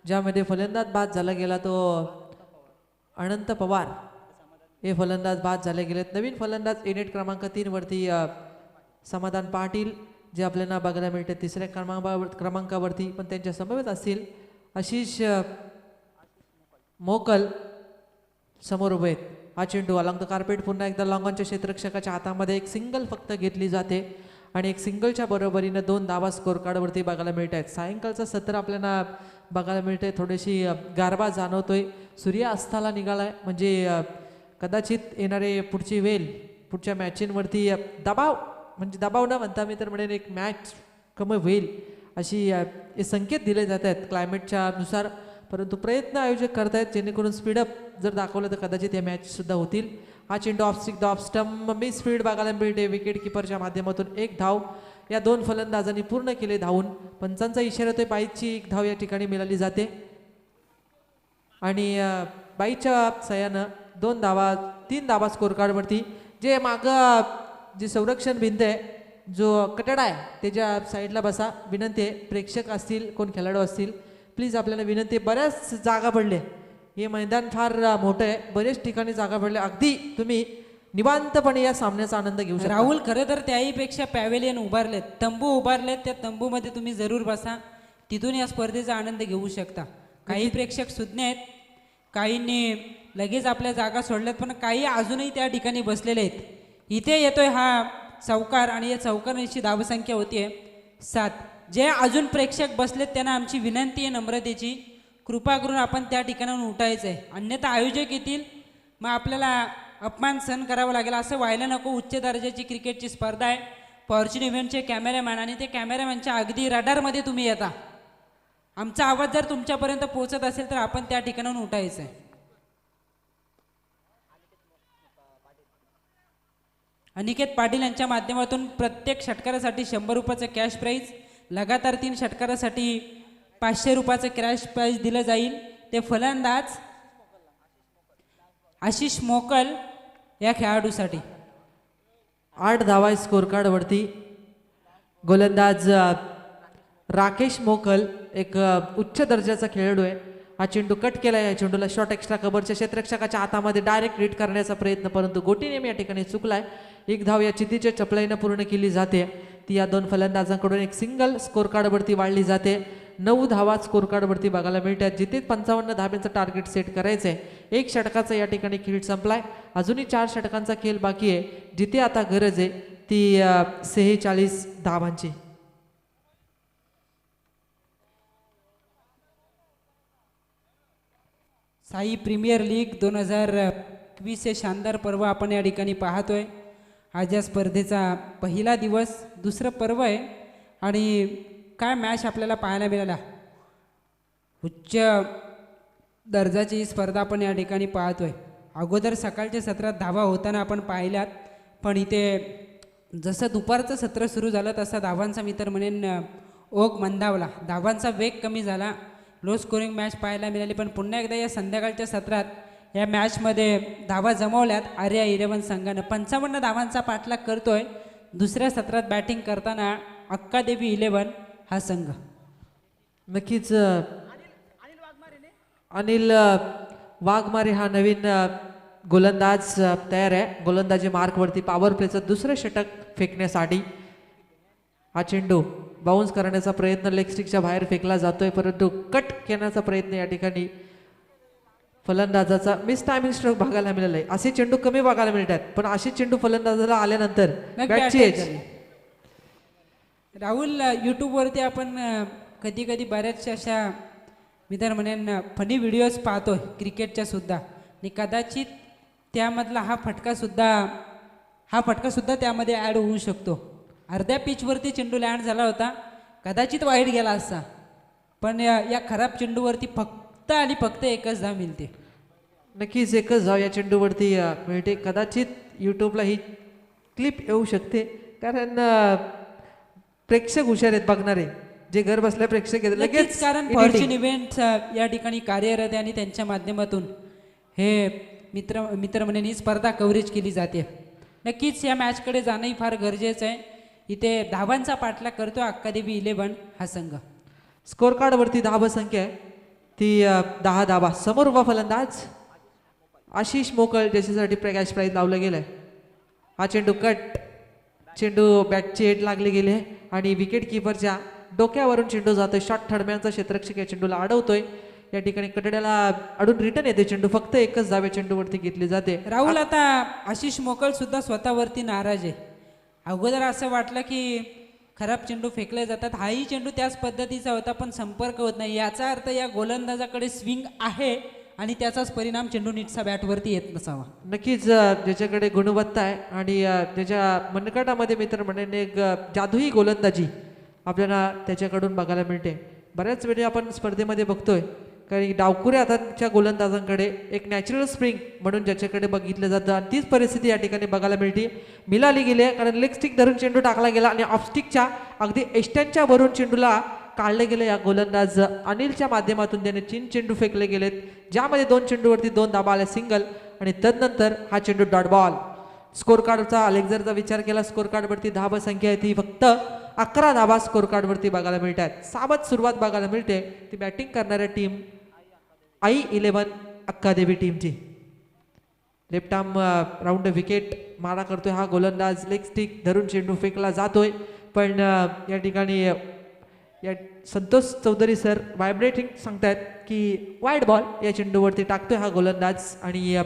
ज्यामध्ये फलंदाज बाद झाला गेला तो अनंत पवार हे फलंदाज बाद झाले गेलेत. नवीन फलंदाज युनिट क्रमांक 3 वरती समाधान पाटील जे आपल्याला बघायला मिळते तिसऱ्या क्रमांकावरती, पण त्यांच्या समवेत असतील आशिष मोकल समोर उभे आहेत. हा चेंडू अलॉंग द कार्पेट पुन्हा एकदा लॉंगॉनच्या क्षेत्ररक्षकाच्या हातामध्ये एक सिंगल फक्त घेतली जाते आणि एक सिंगलच्या बरोबरीनं 2 धावा स्कोर कार्डवरती बघायला मिळत आहेत. सायंकाळचं सत्र आपल्याला बघायला मिळते. थोडीशी गारवा जाणवतोय. सूर्य अस्ताला निघालाय म्हणजे कदाचित येणारे पुढची वेळ पुढच्या मॅचींवरती दबाव म्हणजे दबाव न म्हणता मी तर म्हणेन एक मॅच कमी होईल अशी हे संकेत दिले जात आहेत क्लायमेटच्या नुसार. परंतु प्रयत्न आयोजक करतायत जेणेकरून स्पीडअप जर दाखवलं तर कदाचित या मॅचसुद्धा होतील. हा चेंडू of stick the off stump miss speed बघायला मिळते. विकेट किपरच्या माध्यमातून एक धाव या 2 फलंदाजांनी पूर्ण केले धावून. पंचांचा इशारा होतोय. बाईची एक धाव या ठिकाणी मिळाली जाते आणि बाईच्या सहाय्यानं 3 धावा स्कोर कार्डवरती. जे मागं जे संरक्षण भिंत आहे जो कटडा आहे त्याच्या साईडला बसा विनंती आहे. प्रेक्षक असतील कोण खेळाडू असतील प्लीज आपल्याला विनंती आहे. बऱ्याच जागा पडले. हे मैदान फार मोठं आहे. बरेच ठिकाणी जागा पडले. अगदी तुम्ही निवांतपणे या सामन्याचा आनंद घेऊ शकता. राहुल खरं तर त्याहीपेक्षा पॅवेलियन उभारलेत, तंबू उभारलेत. त्या तंबूमध्ये तुम्ही जरूर बसा. तिथून या स्पर्धेचा आनंद घेऊ शकता. काही प्रेक्षक सुज्ञ आहेत, काहींनी लगेच आपल्या जागा सोडल्यात, पण काही अजूनही त्या ठिकाणी बसलेले आहेत. इथे येतोय हा चौकार आणि या चौकारांची धावसंख्या होतीये 7. जे अजून प्रेक्षक बसलेत त्यांना आमची विनंती आहे नम्रतेची, कृपा करून आपण त्या ठिकाणाहून उठायचं आहे. अन्यथा आयोजक येतील मग आपल्याला अपमान सहन करावा लागेल. असं व्हायला नको. उच्च दर्जाची क्रिकेटची स्पर्धा आहे. फॉर्च्यून इव्हेंटचे कॅमेरामॅन आणि ते कॅमेरामॅनच्या अगदी रडारमध्ये तुम्ही येता. आमचा आवाज जर तुमच्यापर्यंत पोहोचत असेल तर आपण त्या ठिकाणाहून उठायचं आहे. अनिकेत पाटील यांच्या माध्यमातून प्रत्येक षटकारासाठी 100 रुपयाचं कॅश प्राईज, लगातार 3 षटकारासाठी 500 रुपयाचं कॅश प्राईज दिलं जाईल. ते फलंदाज आशिष मोकल या खेळाडूसाठी. 8 धावा स्कोर कार्डवरती. गोलंदाज राकेश मोकल एक उच्च दर्जाचा खेळाडू आहे. हा चेंडू कट केला. या चेंडूला शॉर्ट एक्स्ट्रा कव्हरच्या क्षेत्ररक्षकाच्या हातामध्ये डायरेक्ट हिट करण्याचा प्रयत्न, परंतु गोटी नेहमी या ठिकाणी चुकलाय. एक धाव या चितीच्या चपलाईनं पूर्ण केली जाते. ती या 2 फलंदाजांकडून एक सिंगल स्कोर कार्डवरती वाढली जाते. 9 धावा स्कोर कार्डवरती बघायला मिळतात. जिथे 55 धाब्यांचं टार्गेट सेट करायचं आहे. 1 षटकाचा या ठिकाणी खेळ संपलाय. अजूनही 4 षटकांचा खेळ बाकी आहे. जिथे आता गरज आहे ती 46 धावांची. साई प्रीमियर लीग 2021 हे शानदार पर्व आपण या ठिकाणी पाहतोय. आज या स्पर्धेचा पहिला दिवस, दुसरं पर्व आहे आणि काय मॅच आपल्याला पाहायला मिळाला. उच्च दर्जाची ही स्पर्धा आपण या ठिकाणी पाहतोय. अगोदर सकाळच्या सत्रात धावा होताना आपण पाहिल्यात, पण इथे जसं दुपारचं सत्र सुरू झालं तसा धावांचा मी तर म्हणेन ओघ मंदावला. धावांचा वेग कमी झाला. लो स्कोरिंग मॅच पाहायला मिळाली. पण पुन्हा एकदा या संध्याकाळच्या सत्रात या मॅचमध्ये धावा जमवल्यात आर्या 11 संघानं. 55 धावांचा पाठलाग करतोय. दुसऱ्या सत्रात बॅटिंग करताना अक्कादेवी 11 हा संघ. नक्कीच अनिल वाघमारे हा नवीन गोलंदाज तयार आहे. गोलंदाजी मार्कवरती पॉवर प्लेचं दुसरं षटक फेकण्यासाठी. हा चेंडू बाउन्स करण्याचा प्रयत्न लेग स्टिकच्या बाहेर फेकला जातोय, परंतु कट करण्याचा प्रयत्न या ठिकाणी फलंदाजाचा मिस टायमिंग स्ट्रोक बघायला मिळाला आहे. असे चेंडू कमी बघायला मिळतात, पण असे चेंडू फलंदाजाला आल्यानंतर बॅटची एज. राहुल, यूट्यूबवरती आपण कधी कधी बऱ्याचशा अशा मी तर म्हणेन फनी व्हिडिओज पाहतोय क्रिकेटच्या सुद्धा, आणि कदाचित त्यामधला हा फटकासुद्धा त्यामध्ये ॲड होऊ शकतो. अर्ध्या पिचवरती चेंडू लँड झाला होता, कदाचित वाईट गेला असता, पण या खराब चेंडूवरती फक्त आणि फक्त एकच धाव मिळते. नक्कीच एकच धाव या चेंडूवरती मिळते. कदाचित यूट्यूबला ही क्लिप येऊ शकते, कारण प्रेक्षक हुशार आहेत बघणारे, जे घर बसल्या प्रेक्षक आहेत लगेच. कारण फॉर्च्यून इव्हेंट या ठिकाणी कार्यरत आहे आणि त्यांच्या माध्यमातून हे मित्रमंडळींनी स्पर्धा कव्हरेज केली जाते. नक्कीच या मॅचकडे जाणंही फार गरजेचं आहे. इथे धावांचा पाठलाग करतो अक्कादेवी 11 हा संघ. स्कोर कार्डवरती धावा संख्या आहे ती 10 धावा. समोर उभा फलंदाज आशिष मोकळ ज्याच्यासाठी कॅश प्राईज लावलं गेलंय. हा चेंडू कट, चेंडू बॅटची हेड लागले गेले आणि विकेट किपरच्या डोक्यावरून चेंडू जातोय. शॉट थडम्यांचा क्षेत्ररक्षक या चेंडूला अडवतोय. या ठिकाणी कटड्याला अडून रिटर्न येते चेंडू. फक्त एकच धावे चेंडूवरती घेतली जाते. राहुल, आता आशिष मोकळ सुद्धा स्वतःवरती नाराज आहे. अगोदर असं वाटलं की खराब चेंडू फेकले जातात, हाही चेंडू त्याच पद्धतीचा होता पण संपर्क होत नाही. याचा अर्थ या गोलंदाजाकडे स्विंग आहे आणि त्याचाच परिणाम चेंडू नीटसा बॅटवरती येत नसावा. नक्कीच ज्याच्याकडे गुणवत्ता आहे आणि त्याच्या मनगटामध्ये मित्रमंडळीने एक जादुई गोलंदाजी आपल्याला त्याच्याकडून बघायला मिळते. बऱ्याच वेळी आपण स्पर्धेमध्ये बघतोय कारण डावकुऱ्या हातांच्या गोलंदाजांकडे एक नॅचरल स्प्रिंग म्हणून ज्याच्याकडे बघितलं जातं आणि तीच परिस्थिती या ठिकाणी बघायला मिळते. मिळाली गेली आहे कारण लेग स्टिक धरून चेंडू टाकला गेला आणि ऑफस्टिकच्या अगदी एष्ट्यांच्या वरून चेंडूला काढले गेले. या गोलंदाज अनिलच्या माध्यमातून त्याने 3 चेंडू फेकले गेलेत, ज्यामध्ये 2 चेंडूवरती 2 धाबा आल्या सिंगल आणि तदनंतर हा चेंडू डॉट बॉल. स्कोर कार्डचा अलेक्झरचा विचार केला, स्कोर कार्डवरती धाबा संख्या आहे ती फक्त 11 धाबा स्कोर कार्डवरती बघायला मिळतात. सावध सुरुवात बघायला मिळते ती बॅटिंग करणाऱ्या टीम आई 11 अक्कादेवी टीमची. लेफ्ट आर्म राऊंड विकेट मारा करतोय हा गोलंदाज. लेग स्टिक धरून चेंडू फेकला जातोय पण या ठिकाणी या संतोष चौधरी सर व्हायब्रेटिंग सांगतायत की वाईड बॉल या चेंडूवरती टाकतोय हा गोलंदाज आणि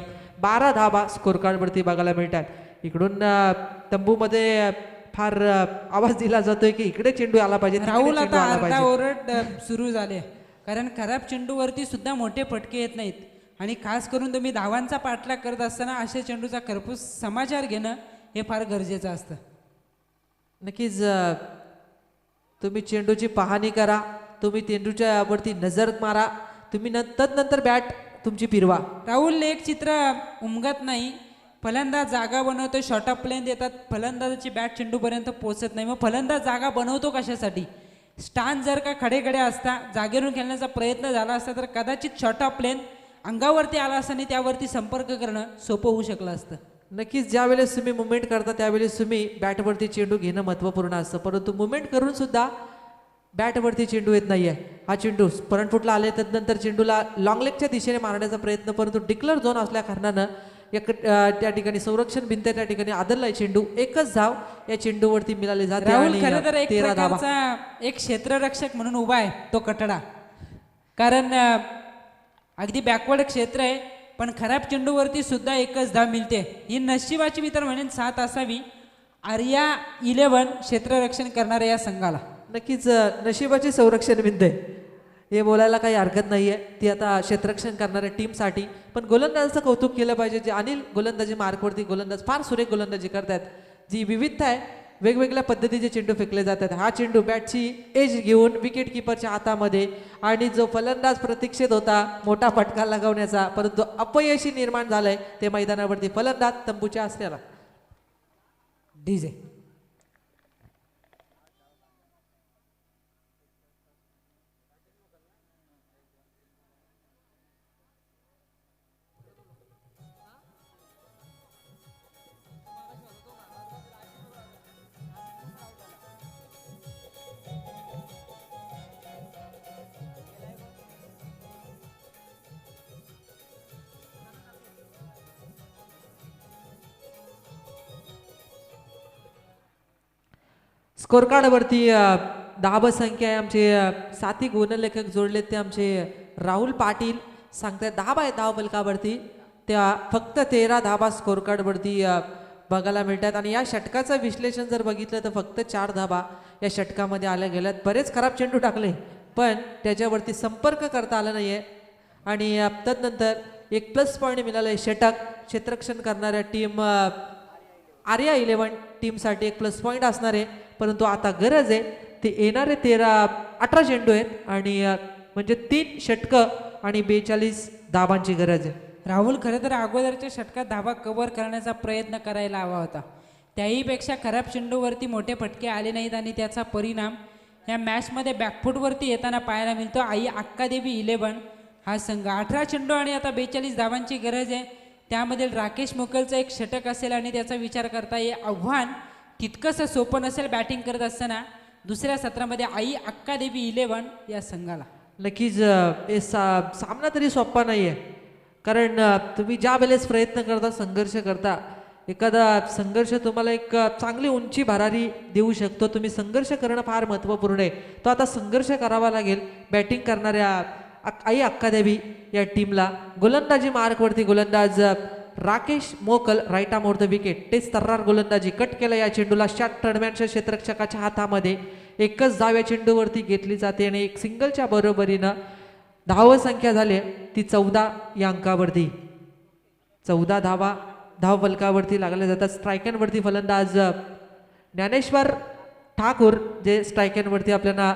12 धाबा स्कोर कार्डवरती बघायला मिळतात. इकडून तंबूमध्ये फार आवाज दिला जातोय की इकडे चेंडू आला पाहिजे. राहुल, आता अर्धा ओव्हर सुरू झाले कारण खराब चेंडूवरती सुद्धा मोठे फटके येत नाहीत आणि खास करून तुम्ही धावांचा पाठलाग करत असताना अशा चेंडूचा खरपूस समाचार घेणं हे फार गरजेचं असतं. नक्कीच तुम्ही चेंडूची पाहणी करा, तुम्ही चेंडूच्या वरती नजर मारा, तुम्ही तदनंतर बॅट तुमची फिरवा. राहुल, एक चित्र उमगत नाही. फलंदाज जागा बनवतो, शॉर्ट ऑफ प्लेन देतात, फलंदाजाची बॅट चेंडूपर्यंत पोहोचत नाही. मग फलंदाज जागा बनवतो कशासाठी? स्टान जर का खडेखडे असता, जागेवरून खेळण्याचा प्रयत्न झाला असता तर कदाचित शॉर्ट ऑफ प्लेन अंगावरती आला असता आणि त्यावरती संपर्क करणं सोपं होऊ शकलं असतं. नक्कीच ज्यावेळेस तुम्ही मुवमेंट करता त्यावेळेस तुम्ही बॅटवरती चेंडू घेणं महत्त्वपूर्ण असतं, परंतु मुवमेंट करून सुद्धा बॅटवरती चेंडू येत नाहीये. हा चेंडू फ्रंट फुटला आले तदनंतर चेंडूला लॉंग लेगच्या दिशेने मारण्याचा प्रयत्न, परंतु डिक्लर झोन असल्या कारणानं त्या ठिकाणी संरक्षण भिंत त्या ठिकाणी आदरलाय चेंडू. एकच धाव या चेंडूवरती मिळाली जाते. राहुल, खरं तर एक 13 धावा. प्रकारचा एक क्षेत्ररक्षक म्हणून उभा आहे तो कटडा, कारण अगदी बॅकवर्ड क्षेत्र आहे पण खराब चेंडूवरती सुद्धा एकच धाव मिळते. ही नशिबाची मी तर म्हणेन साथ असावी आर्या 11 क्षेत्ररक्षण करणाऱ्या या संघाला. नक्कीच नशिबाची संरक्षण भिंत आहे हे बोलायला काही हरकत नाही आहे ती आता क्षेत्ररक्षण करणाऱ्या टीमसाठी. पण गोलंदाजाचं कौतुक केलं पाहिजे. जे अनिल गोलंदाजी मार्कवरती गोलंदाज फार सुरेख गोलंदाजी करतात, जी विविधता आहे, वेगवेगळ्या पद्धतीचे चेंडू फेकले जातात. हा चेंडू बॅटची एज घेऊन विकेट किपरच्या हातामध्ये आणि जो फलंदाज प्रतीक्षेत होता मोठा फटका लगावण्याचा परंतु अपयशी निर्माण झालंय ते मैदानावरती फलंदाज तंबूच्या असल्याला. डीजे स्कोर कार्डवरती धाबा संख्या आहे आमचे साथी गुणलेखक जोडलेत ते आमचे राहुल पाटील सांगतात. धाबा आहे धाव फलकावरती त्या फक्त 13 धाबा स्कोर कार्डवरती बघायला मिळतात आणि या षटकाचं विश्लेषण जर बघितलं तर फक्त 4 धाबा या षटकामध्ये आल्या गेल्यात. बरेच खराब चेंडू टाकले पण त्याच्यावरती संपर्क करता आला नाहीये आणि तदनंतर एक प्लस पॉईंट मिळालं. षटक क्षेत्ररक्षण करणाऱ्या टीम आर्या 11 टीमसाठी एक प्लस पॉईंट असणार आहे, परंतु आता गरज आहे ते येणारे 18 चेंडू आहेत आणि म्हणजे 3 षटकं आणि 42 धाबांची गरज आहे. राहुल, खरं तर अगोदरच्या षटकात धाबा कव्हर करण्याचा प्रयत्न करायला हवा होता. त्याहीपेक्षा खराब चेंडूवरती मोठे फटके आले नाहीत आणि त्याचा परिणाम या मॅचमध्ये बॅकफुटवरती येताना पाहायला मिळतो. आई अक्कादेवी 11 हा संघ 18 चेंडू आणि आता 42 धावांची गरज आहे. त्यामधील राकेश मोकलचं एक षटक असेल आणि त्याचा विचार करता हे आव्हान तितकंसं सोपं नसेल बॅटिंग करत असताना दुसऱ्या सत्रामध्ये आई अक्का देवी 11 या संघाला. नक्कीच सामना तरी सोपा नाही आहे, कारण तुम्ही ज्या वेळेस प्रयत्न करता, संघर्ष करता, एखादा संघर्ष तुम्हाला एक चांगली उंची भरारी देऊ शकतो. तुम्ही संघर्ष करणं फार महत्त्वपूर्ण आहे. तो आता संघर्ष करावा लागेल बॅटिंग करणाऱ्या आई अक्कादेवी या टीमला. गोलंदाजी मार्कवरती गोलंदाज Rakesh Mokal, right arm over the wicket. तेच तर्रार गोलंदाजी कट केला या चेंडूला शॉट दरम्यानच्या क्षेत्ररक्षकाच्या हातामध्ये. एकच धाव या चेंडूवरती घेतली जाते आणि एक सिंगलच्या बरोबरीनं धाव संख्या झाली ती 14 या अंकावरती. 14 धावा धाव फलकावरती लागल्या जातात. स्ट्रायकनवरती फलंदाज ज्ञानेश्वर ठाकूर जे स्ट्रायकनवरती आपल्याला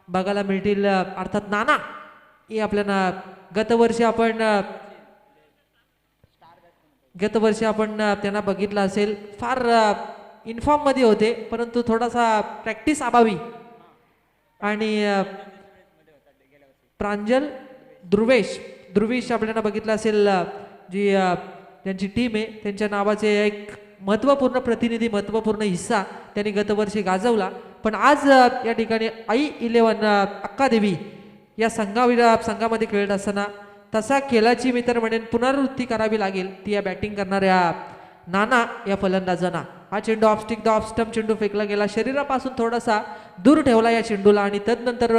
बघायला मिळतील, अर्थात नाना हे आपल्याला गतवर्षी आपण त्यांना बघितलं असेल, फार इन्फॉर्ममध्ये होते, परंतु थोडासा प्रॅक्टिस अभावी. आणि प्रांजल ध्रुवेश आपल्याला बघितलं असेल, जी ज्यांची टीम आहे त्यांच्या नावाचे एक महत्त्वपूर्ण प्रतिनिधी, महत्त्वपूर्ण हिस्सा त्यांनी गतवर्षी गाजवला. पण आज या ठिकाणी आई 11 अक्कादेवी या संघामध्ये खेळत असताना तसा खेळाची मी तर म्हणेन पुनरावृत्ती करावी लागेल ती या बॅटिंग करणाऱ्या नाना या फलंदाजांना. हा चेंडू ऑफ स्टंप चेंडू फेकला गेला, शरीरापासून थोडासा दूर ठेवला या चेंडूला आणि तदनंतर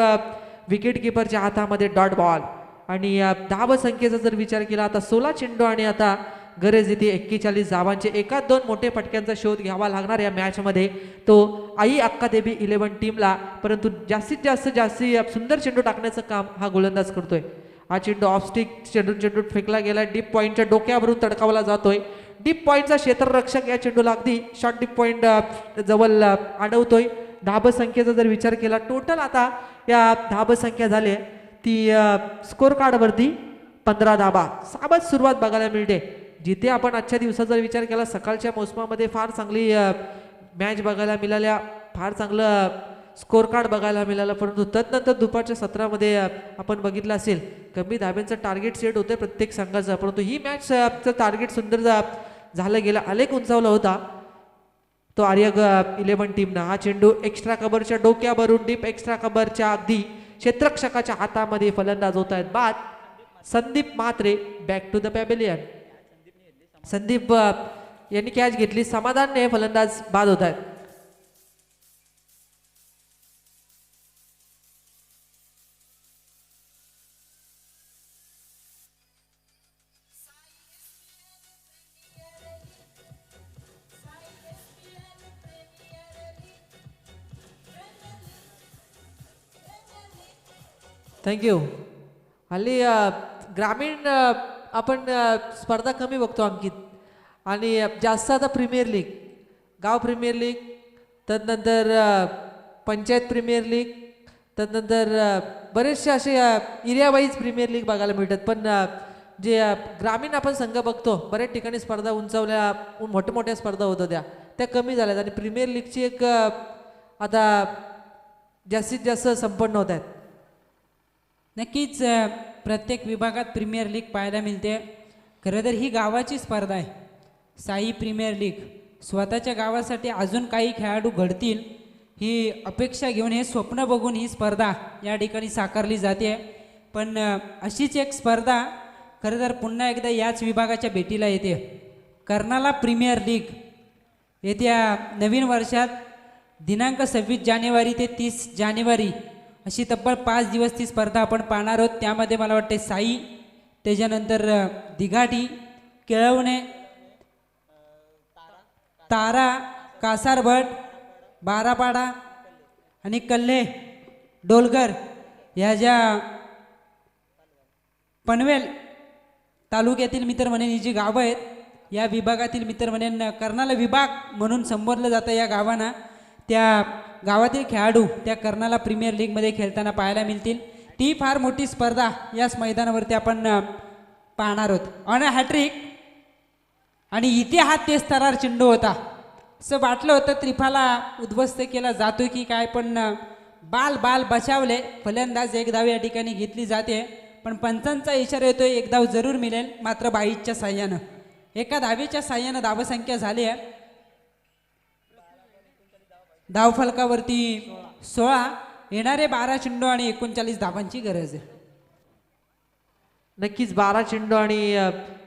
विकेट किपरच्या हातामध्ये डॉट बॉल. आणि धाव संख्येचा जर विचार केला आता 16 चेंडू आणि आता गरज येते 41 धावांचे. एकाच 2 मोठे फटक्यांचा शोध घ्यावा लागणार या मॅचमध्ये तो आई अक्कादेवी 11 टीमला. परंतु जास्तीत सुंदर चेंडू टाकण्याचं काम हा गोलंदाज करतोय. हा चेंडू चेंडू फेकला गेला, डीप पॉईंटच्या डोक्यावरून तडकावला जातोय. डीप पॉईंटचा क्षेत्ररक्षक या चेंडूला अगदी शॉर्ट डीप पॉईंट जवळ अडवतोय. धाब संख्येचा जर विचार केला टोटल आता या धाब संख्या झाली ती स्कोर कार्डवरती 15 धाबा. साबत सुरुवात बघायला मिळते. जिथे आपण आजच्या दिवसाचा जर विचार केला सकाळच्या मोसमामध्ये फार चांगली मॅच बघायला मिळाल्या, फार चांगलं स्कोर कार्ड बघायला मिळालं, परंतु तदनंतर दुपारच्या सत्रामध्ये आपण बघितलं असेल कमी धाब्यांचं टार्गेट सेट होतं प्रत्येक संघाचं. परंतु ही मॅचचं टार्गेट सुंदर झालं गेलं, आलेख उंचावला होता तो आर्यग 11 टीमनं. हा चेंडू एक्स्ट्रा कव्हरच्या डोक्यावरून डीप एक्स्ट्रा कव्हरच्या अगदी क्षेत्ररक्षकाच्या हातामध्ये फलंदाज होत आहेत बाद. Sandeep Mhatre back to the pavilion. Sandeep यांनी कॅच घेतली, समाधानने फलंदाज बाद होत आहेत. थँक्यू. हल्ली ग्रामीण आपण स्पर्धा कमी बघतो अंकित, आणि जास्त आता प्रीमियर लीग, गाव प्रीमियर लीग, तदनंतर पंचायत प्रीमियर लीग, तदनंतर बरेचसे असे एरिया वाईज प्रीमियर लीग बघायला मिळतात. पण जे ग्रामीण आपण संघ बघतो बऱ्याच ठिकाणी स्पर्धा उंचावल्या, मोठ्या स्पर्धा होत होत्या त्या कमी झाल्यात आणि प्रीमियर लीगची एक आता जास्तीत जास्त संपन्न होत आहेत. नक्कीच प्रत्येक विभागात प्रीमियर लीग पाहायला मिळते. खरं तर ही गावाची स्पर्धा आहे, साई प्रीमियर लीग. स्वतःच्या गावासाठी अजून काही खेळाडू घडतील ही अपेक्षा घेऊन, हे स्वप्न बघून ही स्पर्धा या ठिकाणी साकारली जाते. पण अशीच एक स्पर्धा खरं तर पुन्हा एकदा याच विभागाच्या भेटीला येते. कर्नाला प्रीमियर लीग येत्या नवीन वर्षात दिनांक 26 जानेवारी ते 30 जानेवारी अशी तब्बल 5 दिवस ती स्पर्धा आपण पाहणार आहोत. त्यामध्ये मला वाटते साई, त्याच्यानंतर दिघाटी, केळवणे, तारा, कासारभट, बारापाडा आणि कल्हे, डोलगर ह्या ज्या पनवेल तालुक्यातील मित्रमंडळी ही जी गावं आहेत या विभागातील मित्रमंडळींना कर्नाला विभाग म्हणून संबोधलं जातं या गावांना. त्या गावातील खेळाडू त्या कर्नाला प्रीमियर लीगमध्ये खेळताना पाहायला मिळतील. ती फार मोठी स्पर्धा याच मैदानावरती आपण पाहणार आहोत. ऑन अ हॅट्रिक आणि इथे हा तेच तरार चेंडू होता असं वाटलं होतं, त्रिफाला उद्ध्वस्त केला जातोय की काय, पण बाल बचावले. फलंदाज एक धाव या ठिकाणी घेतली जाते, पण पंचांचा इशारा येतोय एक धाव जरूर मिळेल, मात्र बाईच्या साह्यानं. एका धावेच्या साह्यानं धावसंख्या झाली आहे धावफलकावरती 16 येणारे 12 चेंडू आणि 39 धावांची गरज आहे नक्कीच 12 चेंडू आणि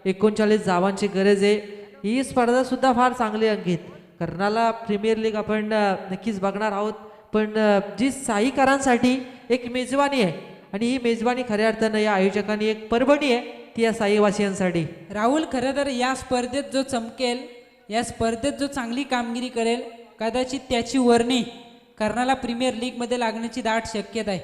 39 धावांची गरज आहे. ही स्पर्धा सुद्धा फार चांगली अंकित. कर्नाला प्रीमियर लीग आपण नक्कीच बघणार आहोत, पण जी साईकरांसाठी एक मेजवानी आहे आणि ही मेजवानी खऱ्या अर्थानं या आयोजकांनी एक पर्वणी आहे ती या साईवासियांसाठी. राहुल, खरं तर या स्पर्धेत जो चमकेल, या स्पर्धेत जो चांगली कामगिरी करेल, कदाचित त्याची वर्णी कर्नाला प्रीमियर लीगमध्ये लागण्याची दाट शक्यता आहे.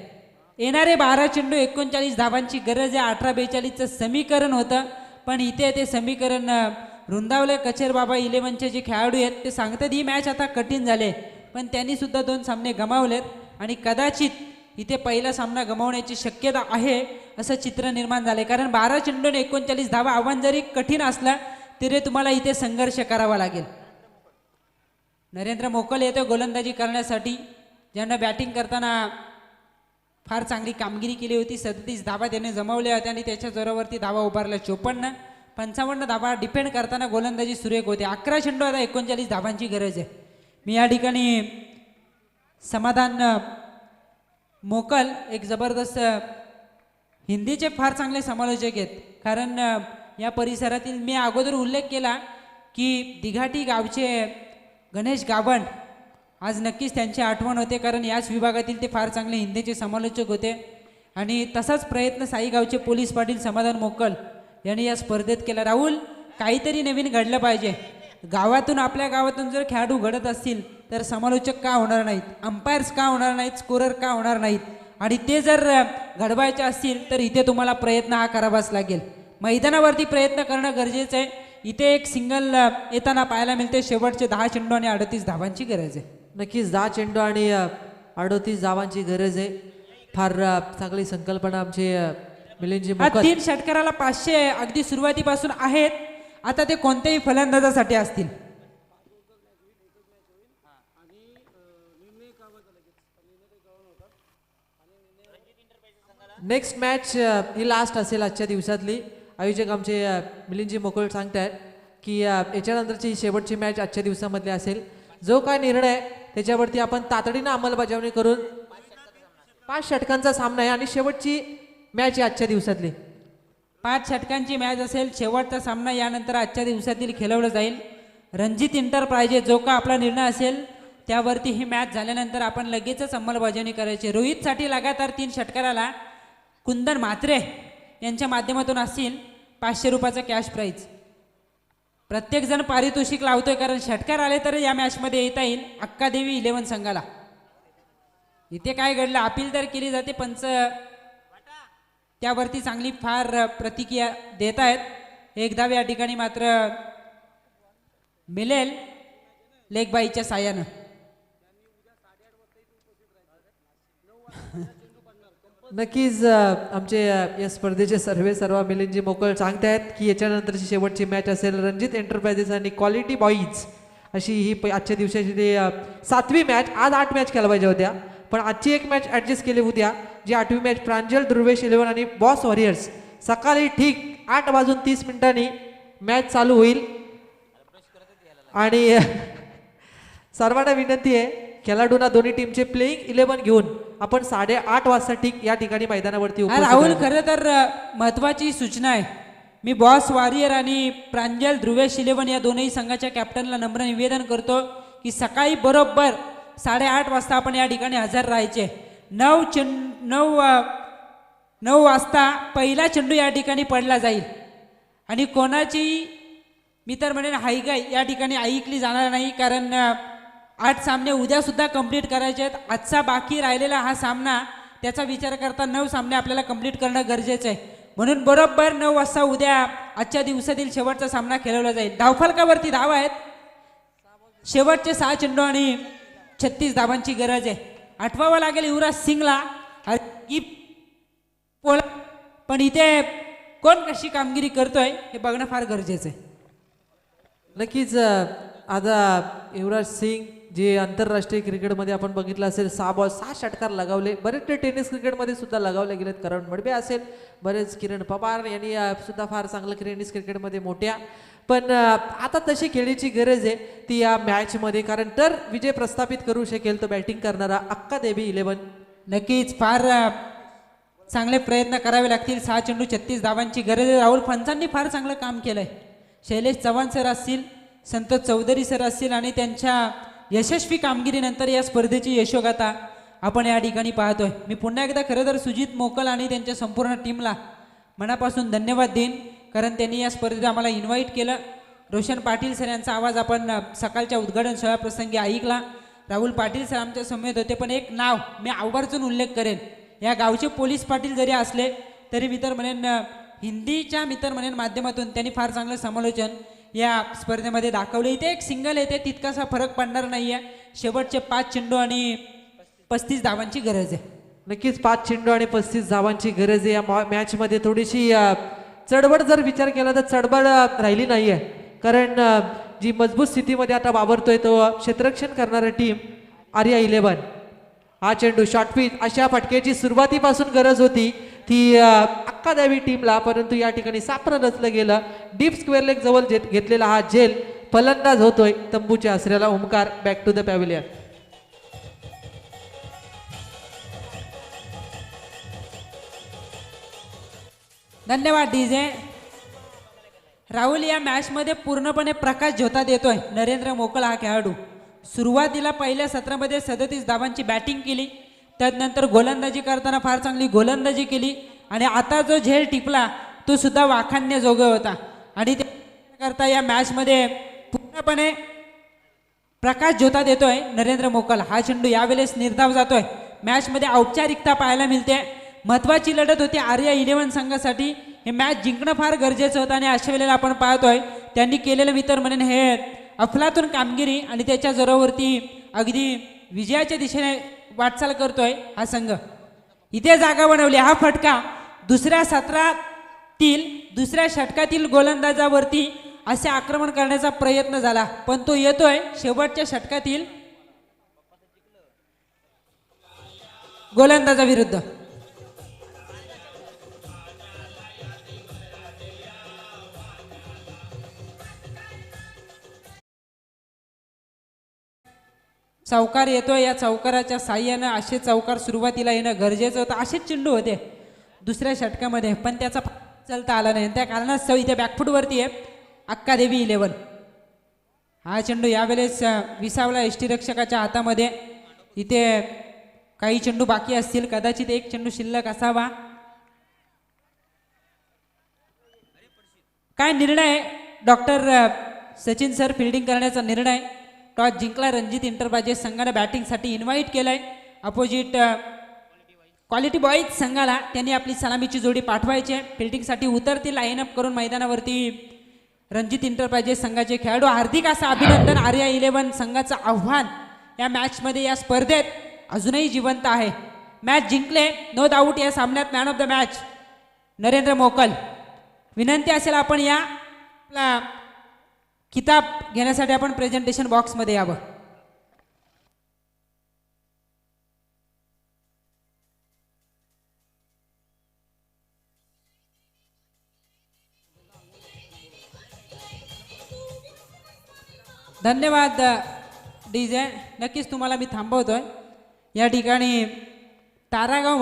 येणारे 12 चेंडू 39 धावांची गरज आहे. 18-42चं समीकरण होतं, पण इथे ते समीकरण रुंदावले. कचेर बाबा 11चे जे खेळाडू आहेत ते सांगतात ही मॅच आता कठीण झाले, पण त्यांनी सुद्धा 2 सामने गमावलेत आणि कदाचित इथे पहिला सामना गमावण्याची शक्यता आहे असं चित्र निर्माण झाले. कारण 12 चेंडू 39 धावा आव्हान जरी कठीण असलं तरी तुम्हाला इथे संघर्ष करावा लागेल. नरेंद्र मोकल येतो गोलंदाजी करण्यासाठी, ज्यांना बॅटिंग करताना फार चांगली कामगिरी केली होती. 37 धावा त्याने जमवल्या होत्या आणि त्याच्या जोरावरती धावा उभारल्या 54 धावा. डिफेंड करताना गोलंदाजी सुरेख होते. 11 चेंडू आता 39 धावांची गरज आहे. मी या ठिकाणी समाधान मोकल एक जबरदस्त हिंदीचे फार चांगले समालोचक आहेत, कारण या परिसरातील मी अगोदर उल्लेख केला की दिघाटी गावचे गणेश गावण आज नक्कीच त्यांची आठवण होते, कारण याच विभागातील ते फार चांगले हिंदीचे समालोचक होते. आणि तसाच प्रयत्न साईगावचे पोलीस पाटील समाधान मोकल यांनी या स्पर्धेत केला. राहुल, काहीतरी नवीन घडलं पाहिजे. गावातून, आपल्या गावातून जर खेळाडू घडत असतील तर समालोचक का होणार नाहीत, अंपायर्स का होणार नाहीत, स्कोरर का होणार नाहीत, आणि ते जर घडवायचे असतील तर इथे तुम्हाला प्रयत्न हा करावाच लागेल. मैदानावरती प्रयत्न करणं गरजेचं आहे. इथे एक सिंगल येताना पाहायला मिळते. शेवटचे 10 चेंडू आणि 38 धावांची गरज आहे. नक्कीच 10 चेंडू आणि 38 धावांची गरज आहे. फार चांगली संकल्पना आमचे मिलिंदजी मोकल. 3 षटकाराला 500 अगदी सुरुवातीपासून आहेत. आता ते कोणत्याही फलंदाजासाठी असतील. नेक्स्ट मॅच ही लास्ट असेल आजच्या दिवसातली. आयोजक आमचे मिलिंदजी मोकळ सांगतायत की याच्यानंतरची ही शेवटची मॅच आजच्या दिवसामधली असेल. जो काय निर्णय त्याच्यावरती आपण तातडीनं अंमलबजावणी करून 5 षटकांचा सामना आहे आणि शेवटची मॅच आहे आजच्या दिवसातली. 5 षटकांची मॅच असेल. शेवटचा सामना यानंतर आजच्या दिवसातील खेळवला जाईल. रणजित इंटरप्राइजेस जो का आपला निर्णय असेल त्यावरती ही मॅच झाल्यानंतर आपण लगेचच अंमलबजावणी करायची. रोहितसाठी लगातार 3 षटकाराला कुंदन म्हात्रे यांच्या माध्यमातून असतील 500 रुपयाचा कॅश प्राईज. प्रत्येकजण पारितोषिक लावतोय, कारण षटकार आले तर या मॅचमध्ये येता येईल अक्कादेवी 11 संघाला. इथे काय घडलं, अपील तर केली जाते, पंच त्यावरती चांगली फार प्रतिक्रिया देत आहेत. एक धाव या ठिकाणी मात्र मिळेल लेगबाईच्या साह्यानं. नक्कीच आमचे या स्पर्धेचे सर्व मिलिंदजी मोकळ सांगतायत की याच्यानंतरची शेवटची मॅच असेल रणजित एंटरप्राइजेस आणि क्वालिटी बॉईज अशी ही आजच्या दिवसाची 7वी मॅच. आज 8 मॅच खेळवायच्या होत्या, पण आजची एक मॅच ॲडजस्ट केली होत्या, जी 8वी मॅच प्रांजल ध्रुवेश 11 आणि बॉस वॉरियर्स. सकाळी ठीक 8:30 मॅच चालू होईल आणि सर्वांना विनंती आहे खेळाडूंना दोन्ही टीमचे प्लेइंग 11 घेऊन आपण 8:30 वाजता ठीक या ठिकाणी मैदानावरती राहुल, खरं तर महत्वाची सूचना आहे. मी बॉस वॉरियर आणि प्रांजल ध्रुवेश 11 या दोनही संघाच्या कॅप्टनला नम्र निवेदन करतो की सकाळी बरोबर 8:30 वाजता आपण या ठिकाणी हजर राहायचे. 9 वाजता पहिला चेंडू या ठिकाणी पडला जाईल आणि कोणाची मी तर म्हणेन हायगाई या ठिकाणी ऐकली जाणार नाही, कारण 8 सामने उद्या सुद्धा कंप्लीट करायचे आहेत. आजचा बाकी राहिलेला हा सामना त्याचा विचार करता 9 सामने आपल्याला कंप्लीट करणं गरजेचं आहे. म्हणून बरोबर 9 वाजता उद्या आजच्या दिवसातील शेवटचा सामना खेळवला जाईल. धावफलकावरती धावा आहेत. शेवटचे 6 चेंडू आणि 36 धावांची गरज आहे. आठवावं लागेल युवराज सिंगला. पण इथे कोण कशी कामगिरी करतोय हे बघणं फार गरजेचं आहे. नक्कीच आता युवराज सिंग जे आंतरराष्ट्रीय क्रिकेटमध्ये आपण बघितलं असेल 6 षटकार लगावले. बरेचसे टेनिस क्रिकेटमध्ये सुद्धा लगावले गेलेत. करण मडबे असेल, बरेच किरण पवार यांनी सुद्धा फार चांगलं टेनिस क्रिकेटमध्ये मोठ्या. पण आता तशी खेळीची गरज आहे ती या मॅचमध्ये, कारण तर विजय प्रस्थापित करू शकेल तो बॅटिंग करणारा अक्का देवी 11. नक्कीच फार चांगले प्रयत्न करावे लागतील. 6 चेंडू 36 धावांची गरज आहे. राहुल फणसांनी फार चांगलं काम केलंय. शैलेश चव्हाण सर असतील, संतोष चौधरी सर असतील आणि त्यांच्या यशस्वी कामगिरीनंतर या स्पर्धेची यशोगाथा आपण या ठिकाणी पाहतोय. मी पुन्हा एकदा खरं तर सुजित मोकल आणि त्यांच्या संपूर्ण टीमला मनापासून धन्यवाद देईन, कारण त्यांनी या स्पर्धेत आम्हाला इन्व्हाइट केलं. रोशन पाटील सर यांचा आवाज आपण सकाळच्या उद्घाटन सोहळ्याप्रसंगी ऐकला. राहुल पाटील सर आमच्या समेत होते. पण एक नाव मी आवर्जून उल्लेख करेन, या गावचे पोलीस पाटील जरी असले तरी मी तर म्हणेन हिंदीच्या मी तर म्हणेन माध्यमातून त्यांनी फार चांगलं समालोचन या स्पर्धेमध्ये दाखवले. इथे एक सिंगल येते, तितकासा फरक पडणार नाही आहे. शेवटचे 5 चेंडू आणि 35 धावांची गरज आहे. नक्कीच 5 चेंडू आणि 35 धावांची गरज आहे. या मॅचमध्ये थोडीशी चढबड जर विचार केला तर चढबड राहिली नाही आहे, कारण जी मजबूत स्थितीमध्ये आता वावरतोय तो क्षेत्ररक्षण करणारी टीम आर्या 11. हा चेंडू शॉर्ट पिच, अशा फटक्याची सुरुवातीपासून गरज होती ती अक्का देवी टीमला, परंतु या ठिकाणी सापडं रचलं गेलं. डीप स्क्वेअर लेग जवळ घेतलेला हा झेल फलंदाज होतोय तंबूच्या आसऱ्याला. Omkar back to the pavilion. धन्यवाद डीजे. राहुल या मॅचमध्ये पूर्णपणे प्रकाश झोतात येतोय. नरेंद्र मोकल हा खेळाडू सुरुवातीला पहिल्या सत्रामध्ये 37 धावांची बॅटिंग केली, त्यानंतर गोलंदाजी करताना फार चांगली गोलंदाजी केली आणि आता जो झेल टिपला तो सुद्धा वाखाणण्याजोगा होता. आणि करता या मॅचमध्ये पूर्णपणे प्रकाश झोतात येतोय नरेंद्र मोकल. हा चेंडू यावेळेस निर्धाव जातोय. मॅचमध्ये औपचारिकता पाहायला मिळते. महत्त्वाची लढत होती आर्या 11 संघासाठी. हे मॅच जिंकणं फार गरजेचं होतं आणि अशा वेळेला आपण पाहतोय त्यांनी केलेलं मी तर म्हणेन हे अफलातून कामगिरी आणि त्याच्या जोरावरती अगदी विजयाच्या दिशेने वाटचाल करतोय हा संघ. इथे जागा बनवली. हा फटका दुसऱ्या षटकातील गोलंदाजावरती असे आक्रमण करण्याचा प्रयत्न झाला, पण तो येतोय शेवटच्या षटकातील गोलंदाजाविरुद्ध. चौकार येतोय. या चौकाराच्या साह्यानं असे चौकार सुरुवातीला येणं गरजेचं होतं. असेच चेंडू होते दुसऱ्या षटकामध्ये, पण त्याचा चलता आला नाही. त्या कारणास्तव इथे बॅकफूटवरती आहे अक्का देवी 11. हा चेंडू यावेळेस विसावला यष्टीरक्षकाच्या हातामध्ये. इथे काही चेंडू बाकी असतील, कदाचित एक चेंडू शिल्लक असावा. काय निर्णय डॉक्टर सचिन सर, फिल्डिंग करण्याचा निर्णय. टॉस जिंकला रणजित इंटरप्राइजेस संघाने बॅटिंगसाठी इन्व्हाइट केलंय. अपोजिट क्वालिटी बॉईज संघाला त्यांनी आपली सलामीची जोडी पाठवायची आहे. फिल्डिंगसाठी उतरतील लाईनअप करून मैदानावरती रणजित इंटरप्राइजेस संघाचे खेळाडू. हार्दिक असं अभिनंदन. आर्या 11 संघाचं आव्हान या मॅचमध्ये या स्पर्धेत अजूनही जिवंत आहे. मॅच जिंकले, नो डाऊट. या सामन्यात man of the match Narendra Mokal. विनंती असेल आपण या किताब घेण्यासाठी आपण प्रेझेंटेशन बॉक्समध्ये यावं. धन्यवाद डीजे. नक्कीच तुम्हाला मी थांबवतोय. या ठिकाणी तारागाव